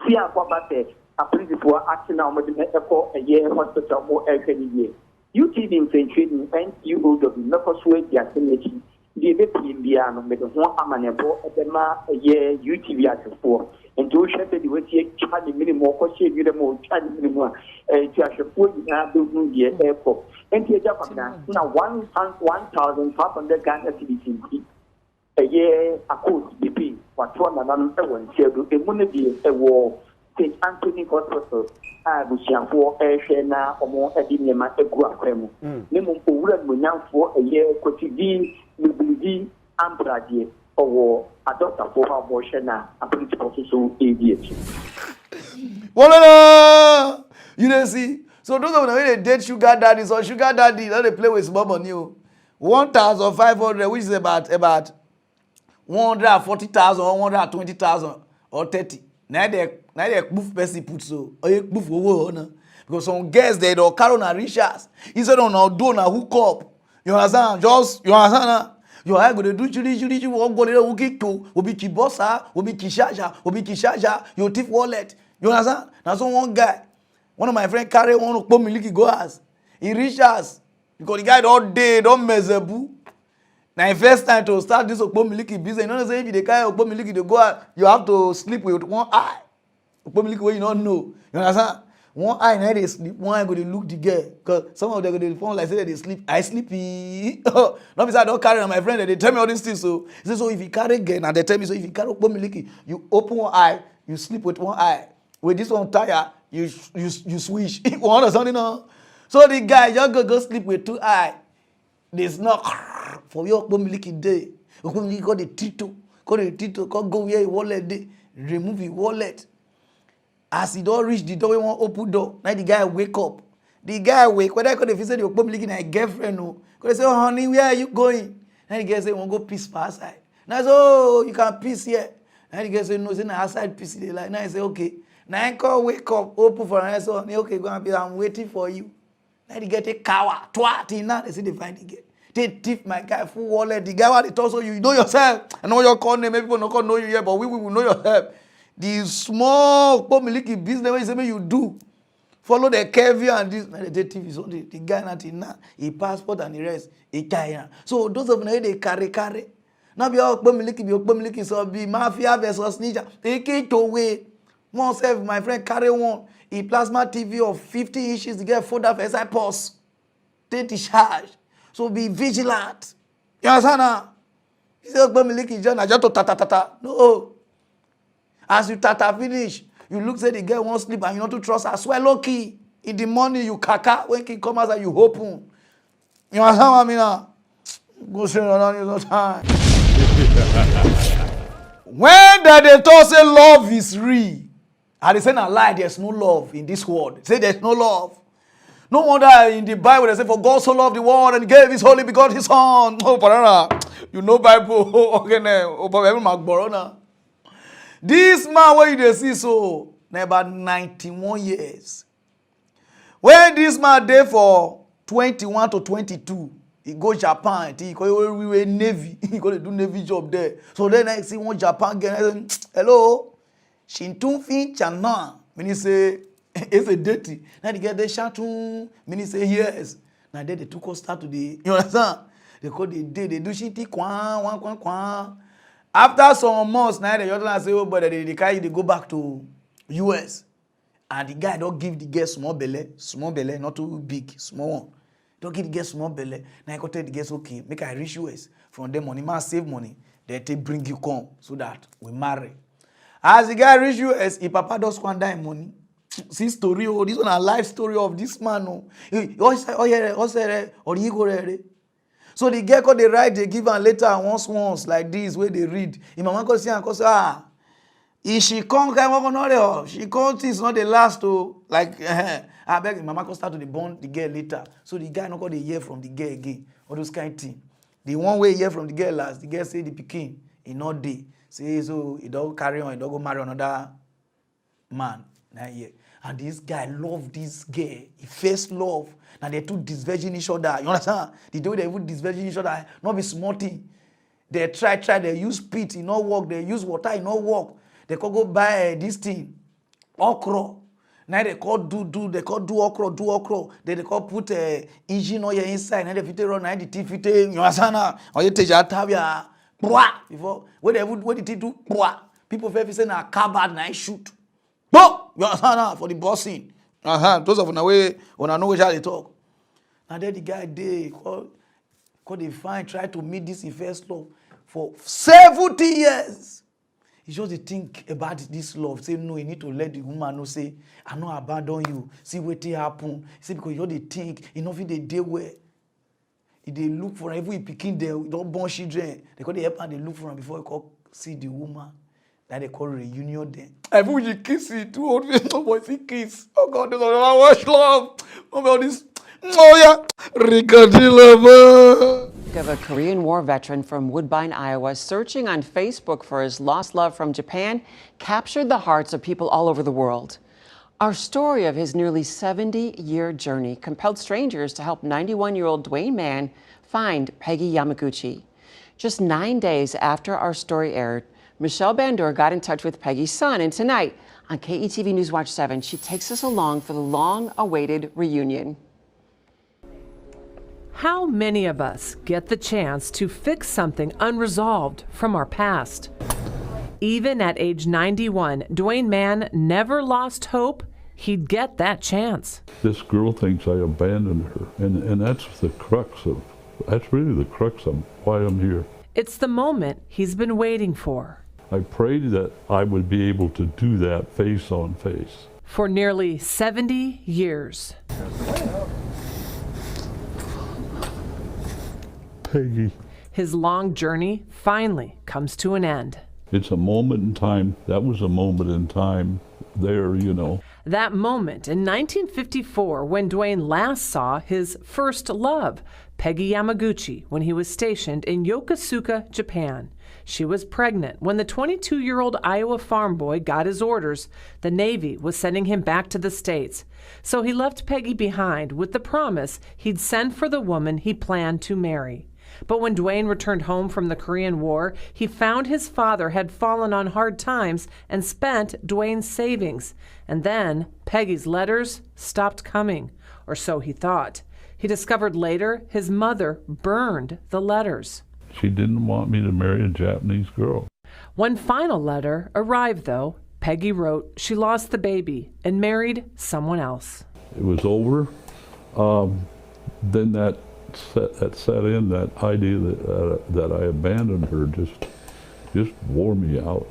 Sia Quabate, a principal acting now with the Echo a year hospital more every year. You see the infantry and you go to the persuade the affinity. The Bepian Biano made one amanable at the ma a year UTV at the 4. And to shut the way Charlie minimum, or she did a more Charlie minimum, to put in our building the airport. And to Japan now 1,500 Ghana citizens a year a coast BP, what one another one said, a money a war, St. Anthony Hospital, I was young for a shena or more a dinner a guacamo. Nemo Uran will now for a year, Cotivi, Libidi, and Bradier. Or adopt a form of abortion a principal so ADH. Voila! You know, see. So those of them when they date sugar daddies or sugar daddy, then they play with small money. 1,500, which is about 140,000 or 120,000 or 30. Now they move person put so or you move over because some girls they don't carry on a riches. Instead on a do na hook up. You understand? Just you understand? You are going to do chili, walk go little wukito, Obi Cubana, Obi Kishaja, your thief wallet. You understand? Now so one guy, one of my friends carry one of Pomiliki goers. He reached us because the guy all day don't measure. Now first time to start this Pomiliki business, you know say if the guy of Pomiliki to go out, you have to sleep with one eye. Pomiliki where you don't know. You understand? One eye now they sleep, one eye go to look the girl. Because some of them go to phone like say they sleep. I sleepy. Not because I don't carry on my friend, they tell me all these things. So he says, so if you carry girl, now they tell me, so if you carry Pomiliki, you open one eye, you sleep with one eye. With this one tire, you switch. You understand now? So the guy just go sleep with two eyes. There's no for your Pomiliki day. Pomiliki got the Tito, go where your wallet day, remove your wallet. As he don't reach the door, we want open door. Now the guy wake up. The guy wake. When I call the visit your public in a girlfriend, no. Because they say, oh, honey, where are you going? Now the guy say, want go piss for outside. Now I say, oh, you can piss here. Now the guy say, no, it's in outside piss. They like. Now I say, okay. Now I call wake up, open for an answer. Okay, go and be. I'm waiting for you. Now the guy take cower, twat. Now they say they find the guy. They tip my guy full wallet. The guy what they told you know yourself. I know your call name. Maybe people not know you yet, but we will know yourself. The small Pomiliki business where you say you do. Follow the curvy and this. The TV, so the guy not in now. He passport and the rest. He carry. So those of them they carry. Now be all Pomiliki, so be mafia versus ninja. Take it away. One self, my friend carry one. A plasma TV of 50 inches to get folder for SI pulse. Take the charge. So be vigilant. You understand now? He said Pomiliki just to ta. No. As you tata finish, you look say the girl won't sleep and you want to trust her. Swear lucky. In the morning you kaka. When he come out you open. You understand what I mean now? Go straight on no time. When they talk say love is real, and they say a lie, there's no love in this world. Say there's no love. No wonder in the Bible they say for God so loved the world and gave his only begotten his son. Oh, Pararan. You know Bible. Okay, now. Oh, this man where you see so about 91 years. When this man there for 21 to 22, he go Japan. He go Navy. He go to do Navy job there. So then I see one Japan girl. Hello, Shintun Fin Chana. Meaning say it's a dirty. Now they get the Shatun. Meaning say yes. Now they took us start to the. You understand? They call the day. They do Shinti Kwan. After some months, now the other say, oh, but they carry they go back to US. And the guy don't give the girl small belly, not too big, small one. Don't give the girl small belly. Now I go tell the girls, okay, make I reach US. From them money, man save money. They bring you come so that we marry. As the guy reach US, his papa does squander money. See story, oh, this one a life story of this man. So the girl called they write, they give her later once like this where they read. If mama call say if she can't come she can't is not the last to like I beg mama call start to the bond the girl later. So the guy not got the hear from the girl again. All those kind of thing. The one way hear from the girl last, the girl say the pikin in not day. Say so he don't carry on, he don't go marry another man. Nah, yeah. And this guy love this girl. He first love. Now they two disvirgin each other. You understand? The way they would disvirgin each other, not be smarty. They try, they use spit, it not work. They use water, it not work. They could go buy this thing, okra. Now they call they call do okra. Then they call put engine oil inside. Now they fit run, now the teeth fit. You understand now? Or you take your tabia, before when the teeth do, people first say na carbad, now shoot. No, you understand now for the bossing. Those of you way when I know which how they talk. And then the guy they call they find try to meet this first love for 70 years. He just think about this love. Say no, you need to let the woman know. Say I no abandon you. See what happen. See because you just think enough in the day where if they look for every picking there, don't born children. They call the help and they look for them before they call see the woman. That they call reunion then. Every you kiss it, 2 old people boys kiss. Oh God, there's a watch love. Oh all this. Oh yeah, Of a Korean War veteran from Woodbine, Iowa, searching on Facebook for his lost love from Japan, captured the hearts of people all over the world. Our story of his nearly 70-year journey compelled strangers to help 91-year-old Dwayne Mann find Peggy Yamaguchi. Just 9 days after our story aired, Michelle Bandor got in touch with Peggy's son, and tonight on KETV News Watch 7, she takes us along for the long-awaited reunion. How many of us get the chance to fix something unresolved from our past? Even at age 91, Dwayne Mann never lost hope he'd get that chance. This girl thinks I abandoned her, and that's really the crux of why I'm here. It's the moment he's been waiting for. I prayed that I would be able to do that face on face. For nearly 70 years. Peggy. His long journey finally comes to an end. It's a moment in time. That was a moment in time there, you know. That moment in 1954 when Dwayne last saw his first love, Peggy Yamaguchi, when he was stationed in Yokosuka, Japan. She was pregnant when the 22-year-old Iowa farm boy got his orders. The Navy was sending him back to the States. So he left Peggy behind with the promise he'd send for the woman he planned to marry. But when Dwayne returned home from the Korean War, he found his father had fallen on hard times and spent Dwayne's savings. And then Peggy's letters stopped coming, or so he thought. He discovered later his mother burned the letters. She didn't want me to marry a Japanese girl. One final letter arrived, though. Peggy wrote she lost the baby and married someone else. It was over. Then that set in, that idea that I abandoned her just wore me out.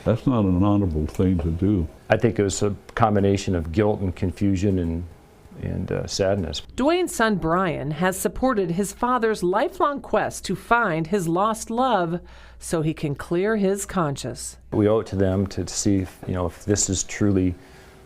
That's not an honorable thing to do. I think it was a combination of guilt and confusion and sadness. Dwayne's son Brian has supported his father's lifelong quest to find his lost love so he can clear his conscience. We owe it to them to see if this is truly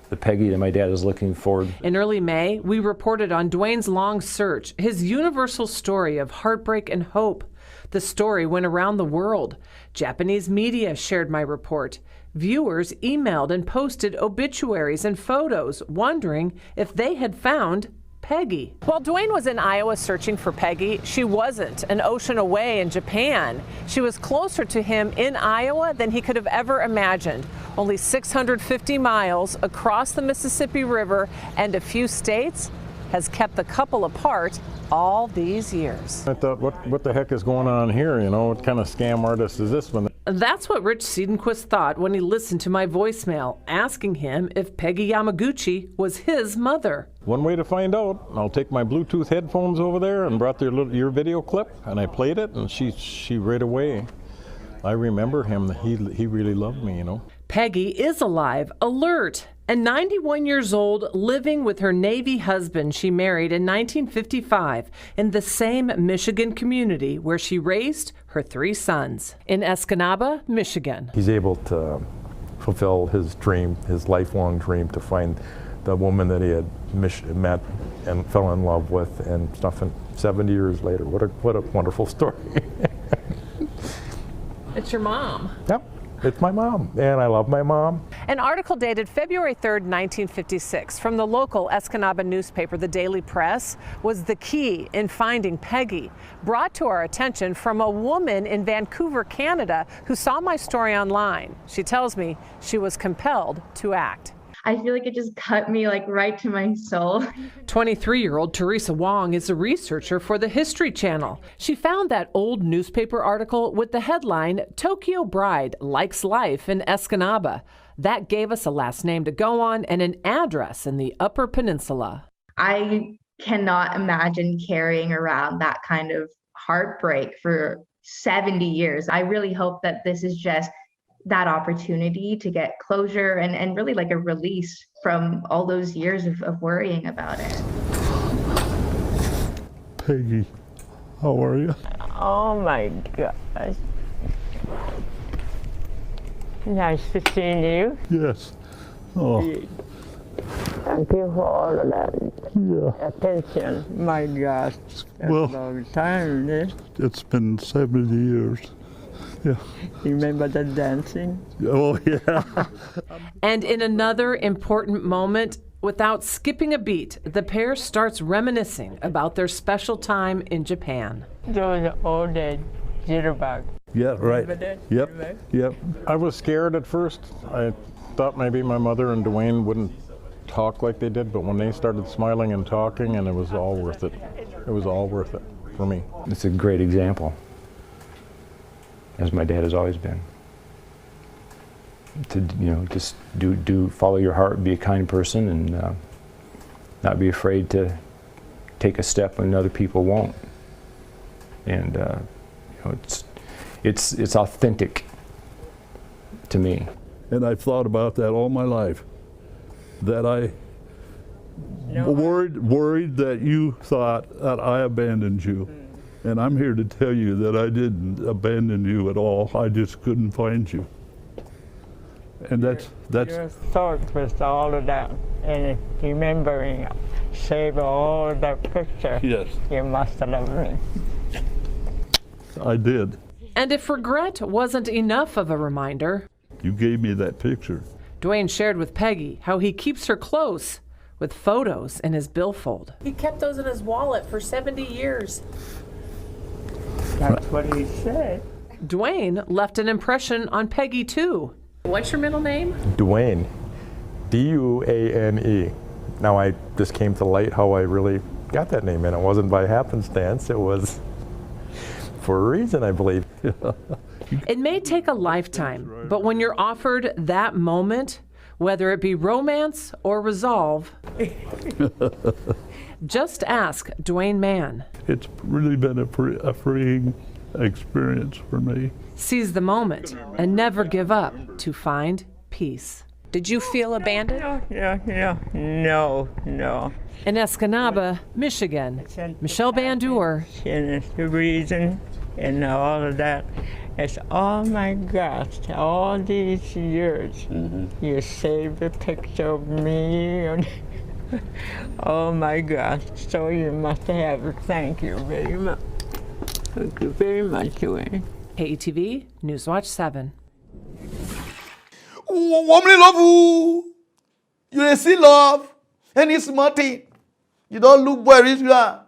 the Peggy that my dad is looking for. In early May, we reported on Dwayne's long search, his universal story of heartbreak and hope. The story went around the world. Japanese media shared my report. Viewers emailed and posted obituaries and photos, wondering if they had found Peggy. While Dwayne was in Iowa searching for Peggy, she wasn't an ocean away in Japan. She was closer to him in Iowa than he could have ever imagined. Only 650 miles across the Mississippi River and a few states has kept the couple apart all these years. I thought, what the heck is going on here? What kind of scam artist is this one? That's what Rich Siedenquist thought when he listened to my voicemail, asking him if Peggy Yamaguchi was his mother. One way to find out, I'll take my Bluetooth headphones over there and brought your video clip, and I played it, and she right away. I remember him. He really loved me, Peggy is alive, alert, and 91 years old, living with her Navy husband she married in 1955 in the same Michigan community where she raised her 3 sons in Escanaba, Michigan. He's able to fulfill his dream, his lifelong dream, to find the woman that he had met and fell in love with and stuff. And 70 years later, what a wonderful story. It's your mom. Yep, it's my mom, and I love my mom. An article dated February 3rd, 1956, from the local Escanaba newspaper, the Daily Press, was the key in finding Peggy, brought to our attention from a woman in Vancouver, Canada, who saw my story online. She tells me she was compelled to act. I feel like it just cut me like right to my soul. 23-year-old Teresa Wong is a researcher for the History Channel. She found that old newspaper article with the headline, "Tokyo Bride Likes Life in Escanaba." That gave us a last name to go on and an address in the Upper Peninsula. I cannot imagine carrying around that kind of heartbreak for 70 years. I really hope that this is just that opportunity to get closure and really like a release from all those years of worrying about it. Peggy, how are you? Oh my gosh. Nice to see you. Yes. Oh. Thank you for all of that attention. My gosh, that's Well, a long time, eh? It's been 70 years. Yeah. You remember the dancing? Oh, yeah. And in another important moment, without skipping a beat, the pair starts reminiscing about their special time in Japan. Those old days, jitterbug. Yeah, right. Remember that? Yep, yep. I was scared at first. I thought maybe my mother and Dwayne wouldn't talk like they did, but when they started smiling and talking, and it was all worth it. It was all worth it for me. It's a great example, as my dad has always been. To, you know, just follow your heart, be a kind person, and not be afraid to take a step when other people won't. And you know, it's authentic to me. And I've thought about that all my life. That I worried that you thought that I abandoned you. And I'm here to tell you that I didn't abandon you at all. I just couldn't find you. And that's Your thoughts with all of that and remembering, save all that picture. Yes. You must have loved me. I did. And if regret wasn't enough of a reminder, You gave me that picture. Dwayne shared with Peggy how he keeps her close with photos in his billfold. He kept those in his wallet for 70 years. That's what he said. Dwayne left an impression on Peggy too. What's your middle name? Dwayne, D-U-A-N-E. Now I just came to light how I really got that name, and it wasn't by happenstance. It was for a reason, I believe. It may take a lifetime, but when you're offered that moment, whether it be romance or resolve, just ask Dwayne Mann. It's really been a freeing experience for me. Seize the moment and never give up to find peace. Did you feel abandoned? No. In Escanaba, Michigan, Michelle Bandur. And the reason and all of that. It's, oh my gosh, all these years, you saved a picture of me. And oh my gosh, so you must have it. Thank you very much. Thank you very much, Dwayne. KETV, Newswatch 7. Warmly love you. You see love. Any small thing. You don't look boy rich guy.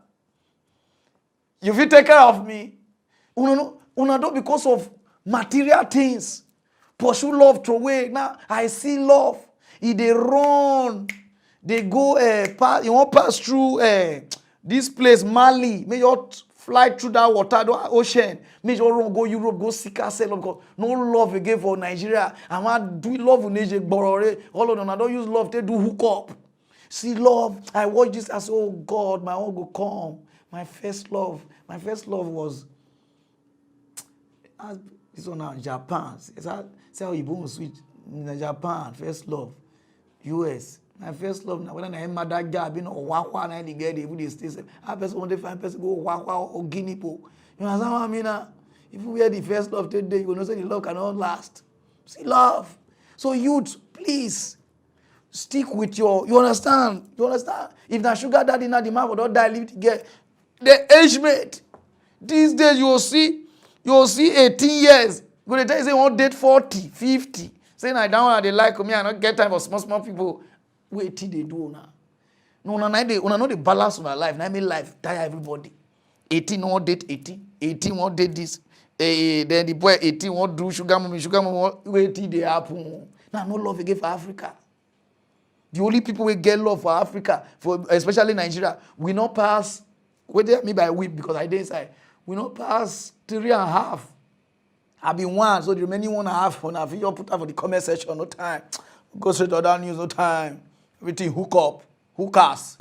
You will take care of me. Una don't because of material things. Pursue love through away. Now I see love. If they run, they go pass. You want pass through this place, Mali. May you fly through that water, the ocean. May you run go Europe, go seek ourselves because no love again for Nigeria. I'm not doing love with Nigeria. All of them, I don't use love. They do hook up. See love. I watch this as oh God, my own go come. My first love was. This one now, Japan. Say how you born switch. Japan, first love. US. My first love now. When I am that job, you know, Wakwa na the girl they stay. I person want to find person go Wakwa or Guinea po. You understand what I mean? If we are the first love today, you will not say the love cannot last. See love. So youth, please stick with your. You understand? You understand? If that sugar daddy now the man will not die, live to get the age mate. These days you will see 18 years. Go to tell you say one date 40, 50. Saying I don't they like me, I don't get time for small people. Wait till they do now. No, know the balance of my life. Now make life tire everybody. 18 won't date 18. 18 won't date this. Then the boy 18 won't do sugar mommy won't wait till they happen. Now no love again for Africa. The only people we get love for Africa, for especially Nigeria, we not pass. What they me by week because I didn't say we not pass 3.5. I been one, so the remaining 1.5 on our video put up for the comment section. No time. Go straight to other news. No time. Everything hook up, hookers.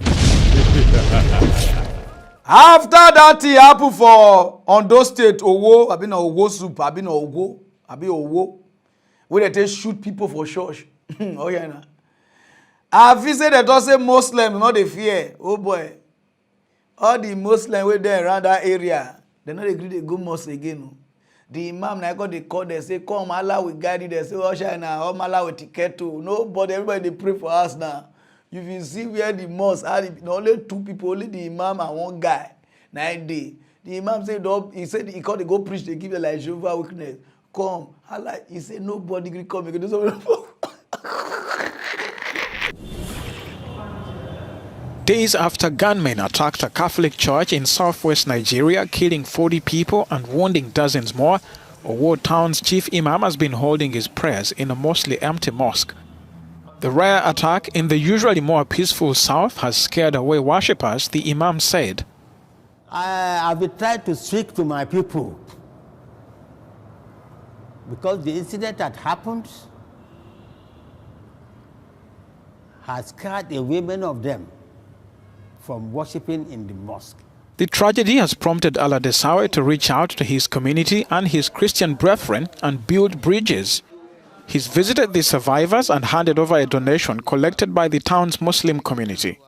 After that, it happened for Ondo State, Owo. I been Owo soup. I been Owo. Where they shoot people for church. Oh yeah, nah. I feel say that also Muslims, not the fear. Oh boy. All the Muslims were there around that area. They not agree to go mosque again. No. The imam now got the call, they say, come, Allah will guide you. They say, oh, Shana, oh, Allah will ticket to. Nobody, everybody, they pray for us now. If you see where the mosque, only 2 people, only the imam and one guy, 9 days. The imam said, he called, they go preach, they give you like Jehovah Witness. Come, Allah, he said, nobody will come. You can do something. Days after gunmen attacked a Catholic church in southwest Nigeria, killing 40 people and wounding dozens more, Owo Town's chief imam has been holding his prayers in a mostly empty mosque. The rare attack in the usually more peaceful south has scared away worshippers, the imam said. I will try to speak to my people because the incident that happened has scared away many of them from worshipping in the mosque. The tragedy has prompted Aladesawe to reach out to his community and his Christian brethren and build bridges. He's visited the survivors and handed over a donation collected by the town's Muslim community.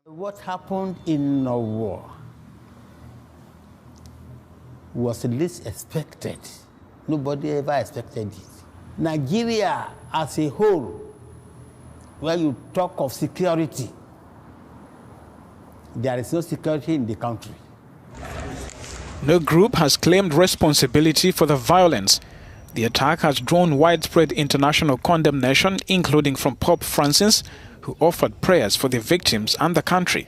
What happened in Owo was least expected. Nobody ever expected it. Nigeria as a whole, where you talk of security, there is no security in the country. No group has claimed responsibility for the violence. The attack has drawn widespread international condemnation, including from Pope Francis, who offered prayers for the victims and the country.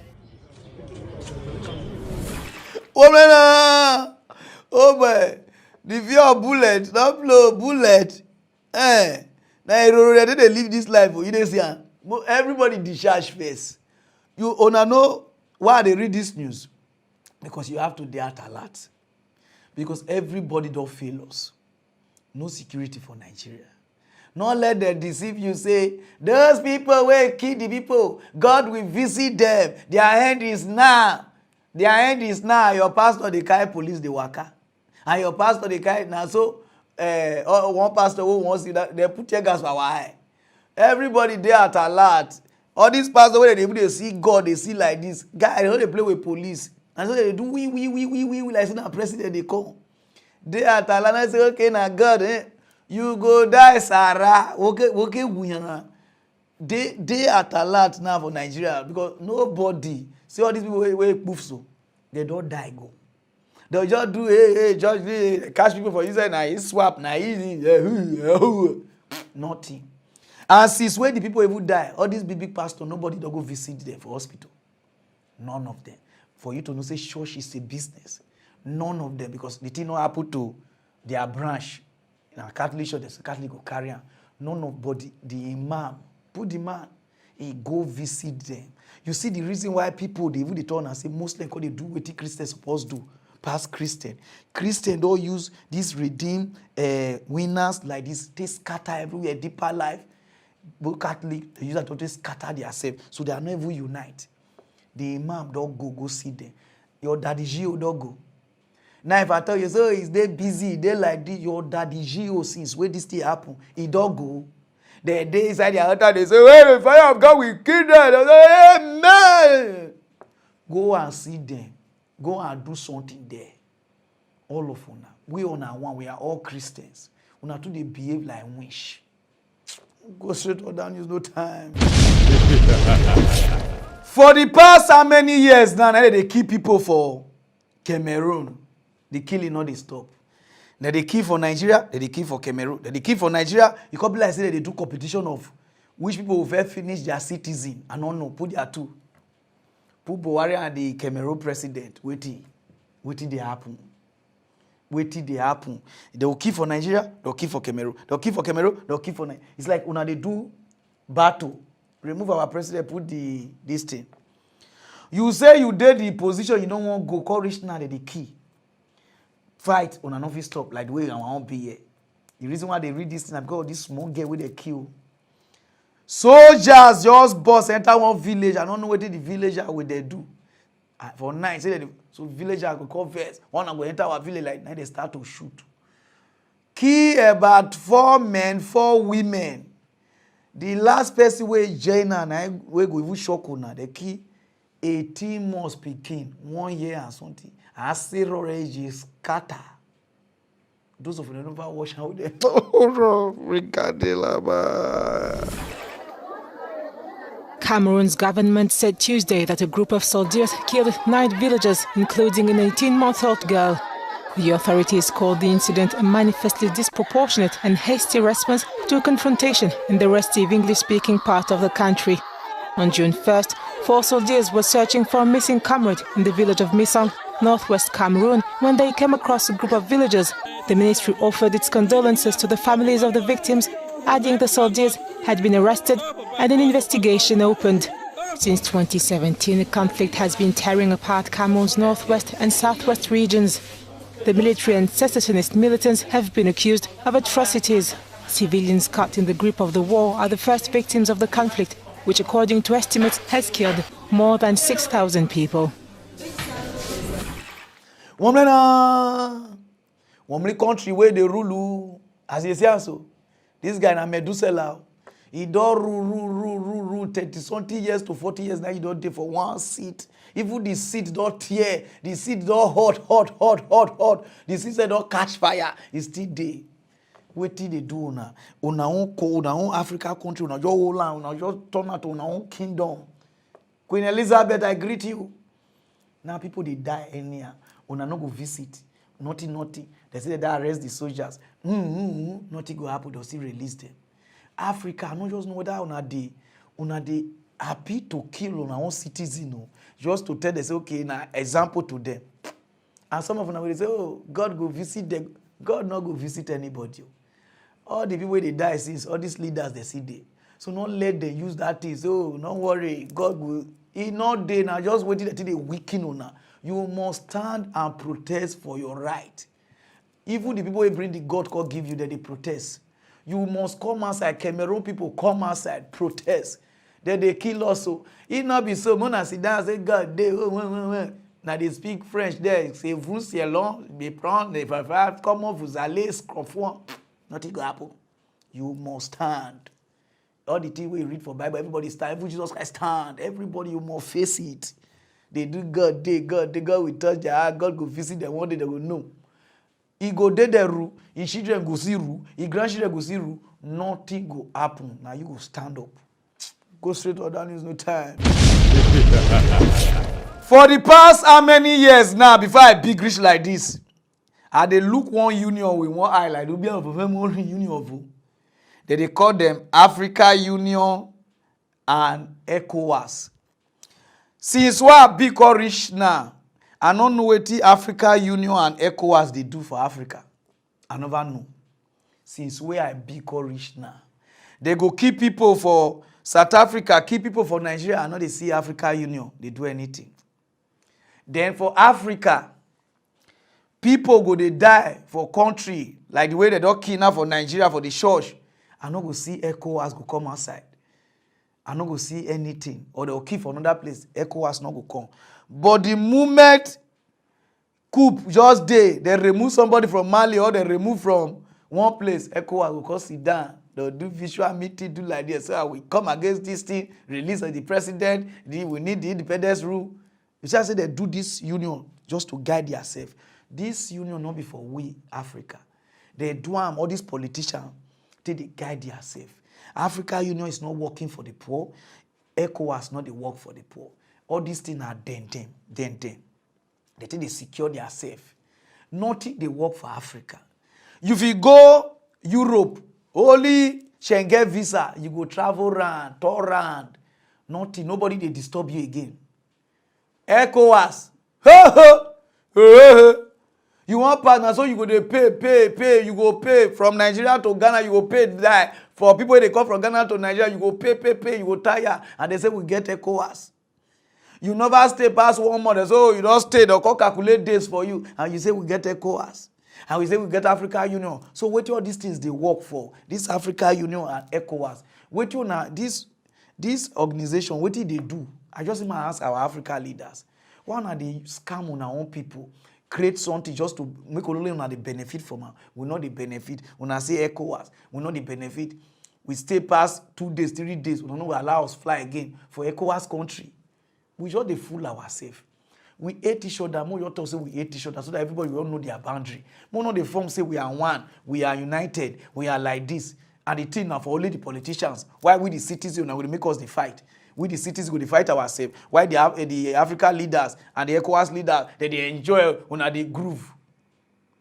Oh boy, the view of bullet, not blow bullet. Now they live this life. You don't see, everybody discharge face. You wanna know why they read this news? Because you have to dare to alert. Because everybody don't fail us. No security for Nigeria. Not let them deceive you, say, those people will kill the people. God will visit them. Their end is now. Their end is now. Your pastor, they carry police, they waka. And your pastor, they carry now. So, one pastor who wants you, they put your gas for our eye. Everybody there at alert. All these pastors, when they see God, they see like this. Guys, they play with police. And so they do we like the president they come. They at Alana say, okay, now God, you go die, Sarah. Okay, they at alert now for Nigeria because nobody see all these people where poof so they don't die go. They'll just do just catch people for you say now he swap now nothing. And since when the people even die, all these big pastors, nobody don't go visit them for hospital. None of them. For you to know, say church is a business. None of them, because the thing not happen to their branch. In a Catholic church, there's a Catholic will carry on. None of body, the imam, put the man, he go visit them. You see the reason why people, they even turn and say Muslim, because they do what the Christians supposed to do. Past Christian. Christian don't use these redeemed winners like this. They scatter everywhere, deeper life. But Catholic, they use that to scatter themselves. So they are not even unite. The imam don't go see them. Your daddy Gio don't go. Now if I tell you, so is they busy, they like this, your daddy Gio since where this thing happen, he don't go. They inside the altar, they say, hey, the fire of God will kill them. They say, amen. Go and see them. Go and do something there. All of una. We on our one, we are all Christians. Una too they behave like wish. Go straight or down, use no time. For the past how many years now, they keep people for Cameroon. The killing not they stop. Now they kill for Nigeria, they kill for Cameroon. They kill for Nigeria, you can't be like say that they do competition of which people will finish their citizen. I don't know, put their two. Put Buhari and the Cameroon president. Waiting they happen. They will kill for Nigeria, they'll kill for Cameroon. They'll kill for Cameroon, they'll kill for Nigeria. It's like when they do battle. Remove our president, put this thing. You say you did the position, you don't want to go, call rich now, the key. Fight on an office stop, like the way I want to be here. The reason why they read this thing, because this small girl with a kill. Soldiers just boss enter one village. I don't know what the villager will they do. For night, so villager go call first. One go enter our village like now they start to shoot. Key about 4 men, 4 women. The last person we join and we go even shock on the key 18 months speaking 1 year and something. I say age is scatter. Those of you never watch how they Cameroon's government said Tuesday that a group of soldiers killed 9 villagers, including an 18-month-old girl. The authorities called the incident a manifestly disproportionate and hasty response to a confrontation in the restive English-speaking part of the country. On June 1st, 4 soldiers were searching for a missing comrade in the village of Misang, northwest Cameroon, when they came across a group of villagers. The ministry offered its condolences to the families of the victims, adding the soldiers had been arrested and an investigation opened. Since 2017, the conflict has been tearing apart Cameroon's northwest and southwest regions. The military and secessionist militants have been accused of atrocities. Civilians caught in the grip of the war are the first victims of the conflict, which according to estimates has killed more than 6,000 people. One country where they rule, as you say so. This guy na Medusela. He don't rule 30-something years to 40 years now. He don't take for one seat. Even the seat don't tear. The seat don't hot. The seat don't catch fire. It's still there. What did they do now? On our own Africa country, on our own land, on our turn out on our own kingdom. Queen Elizabeth, I greet you. Now people they die anyhow. On a no go visit. Naughty. They say they arrest the soldiers. Nothing go happen. They'll still release them. Africa, I don't just know whether on they happy to kill on our own citizens, just to tell them, say, okay, now example to them. And some of them will say, oh, God go visit them. God not go visit anybody. All the people they die since, all these leaders they see there. So don't let them use that thing. So don't worry, God will. He not there now. Just waiting until they weaken on now. You must stand and protest for your right. Even the people who bring the God call give you that they protest. You must come outside. Cameroon people come outside, protest. Then they kill us. So it not be so. When I sit down and say, God, they now they speak French there. C'est vous, c'est long. They prend, they faire, comment vous allez, scroffon. Nothing will happen. You must stand. All the things we read for Bible, everybody stand. Every Jesus Christ stand. Everybody, you must face it. They do God, they God will touch their heart. God go visit them. One day they will know. He go dead the rule. His children go see rule. His grandchildren go see rule. Nothing go happen. Now you go stand up. Go straight to that. There's no time. For the past how many years now before I big rich like this, I dey look one union with one eye like be of one union of. They call them Africa Union and ECOWAS. Since we are big or rich now, I don't know what the Africa Union and ECOWAS they do for Africa. I never know. Since we are big or rich now, they go keep people for South Africa, keep people for Nigeria, and not they see Africa Union. They do anything. Then for Africa, people go they die for country like the way they don't kidnap for Nigeria for the church. I not go see ECOWAS go come outside. I not go see anything. Or they'll keep for another place. ECOWAS not go come. But the moment coup just they remove somebody from Mali or they remove from one place, ECOWAS will come sit down. They'll do visual meeting, do like this. So we come against this thing, release of the president, we need the independence rule. You just say they do this union just to guide themselves. This union not be for we, Africa. They do all these politicians, they guide themselves. Africa Union is not working for the poor. ECOWAS not the work for the poor. All these things are them. They think they secure themselves. Nothing they work for Africa. If you go Europe, only Schengen visa, you go travel round, tour round. Nothing, nobody they disturb you again. ECOWAS. You want partner, so you go dey pay. You go pay from Nigeria to Ghana. You go pay that for people they come from Ghana to Nigeria. You go pay. You go tire, and they say we get ECOWAS. You never stay past 1 month, so you don't stay. They'll calculate days for you, and you say we get ECOWAS, and we say we get Africa Union. So what all these things they work for? This Africa Union and ECOWAS. What you now this organization? What did they do? I just want to ask our Africa leaders. Why are they scam on our own people? Create something just to make only on the benefit from her. We know the benefit. When I say ECOWAS, we know the benefit. We stay past 2 days, 3 days. We don't know we allow us fly again for ECOWAS country. We just dey fool ourselves. We hate each other. More you talk say we hate each other so that everybody will know their boundary. More not the form say we are one, we are united, we are like this. And the thing now for only the politicians. Why we the citizens now will make us the fight? We the citizens will fight ourselves. Why the Africa leaders and the ECOWAS leaders they enjoy when they groove?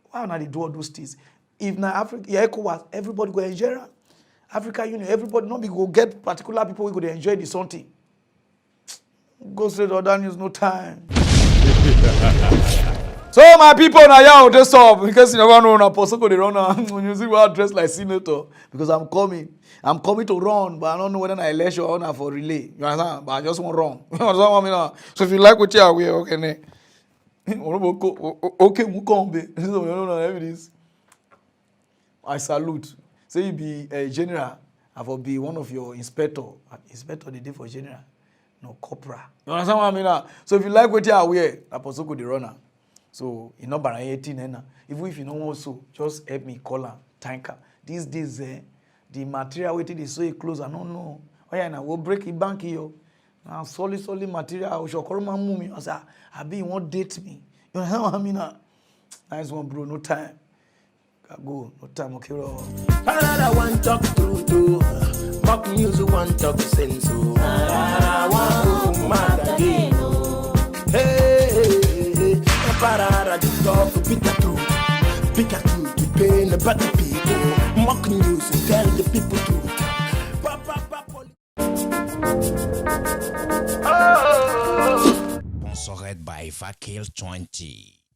Why not they do all those things? If now Africa, ECOWAS, everybody go enjoy. Africa Union, everybody not be go get particular people we go enjoy the something. Go straight to other news, no time. So my people now just up because you never know na Posoko they run when you see we dressed like senator because I'm coming to run, but I don't know whether I election or not for relay. You understand? But I just want to run. You understand what I mean now? So if you like what you are, we okay. Okay, Mukombe. This is what you know evidence. I salute. Say you be a general, I will be one of your inspector the day for general. No corporal. You understand what I mean now? So if you like what you are, we Apostle the runner. So you know, but 18 even if you know also, just help me call her tanker. These days, the material waiting is so close. I don't know. Oh yeah, now we'll break it bank here. Now solid material. I shall call my mummy. I say, I be you won't date me. You know what I mean now? Nice one, bro. No time. Go. No time. Okay. Another one talk through to mock news. One talk sense. Hey, Pararan the talk bitter truth to pain the better people. Mock news and tell the people truth. Sponsored by Fakil 20.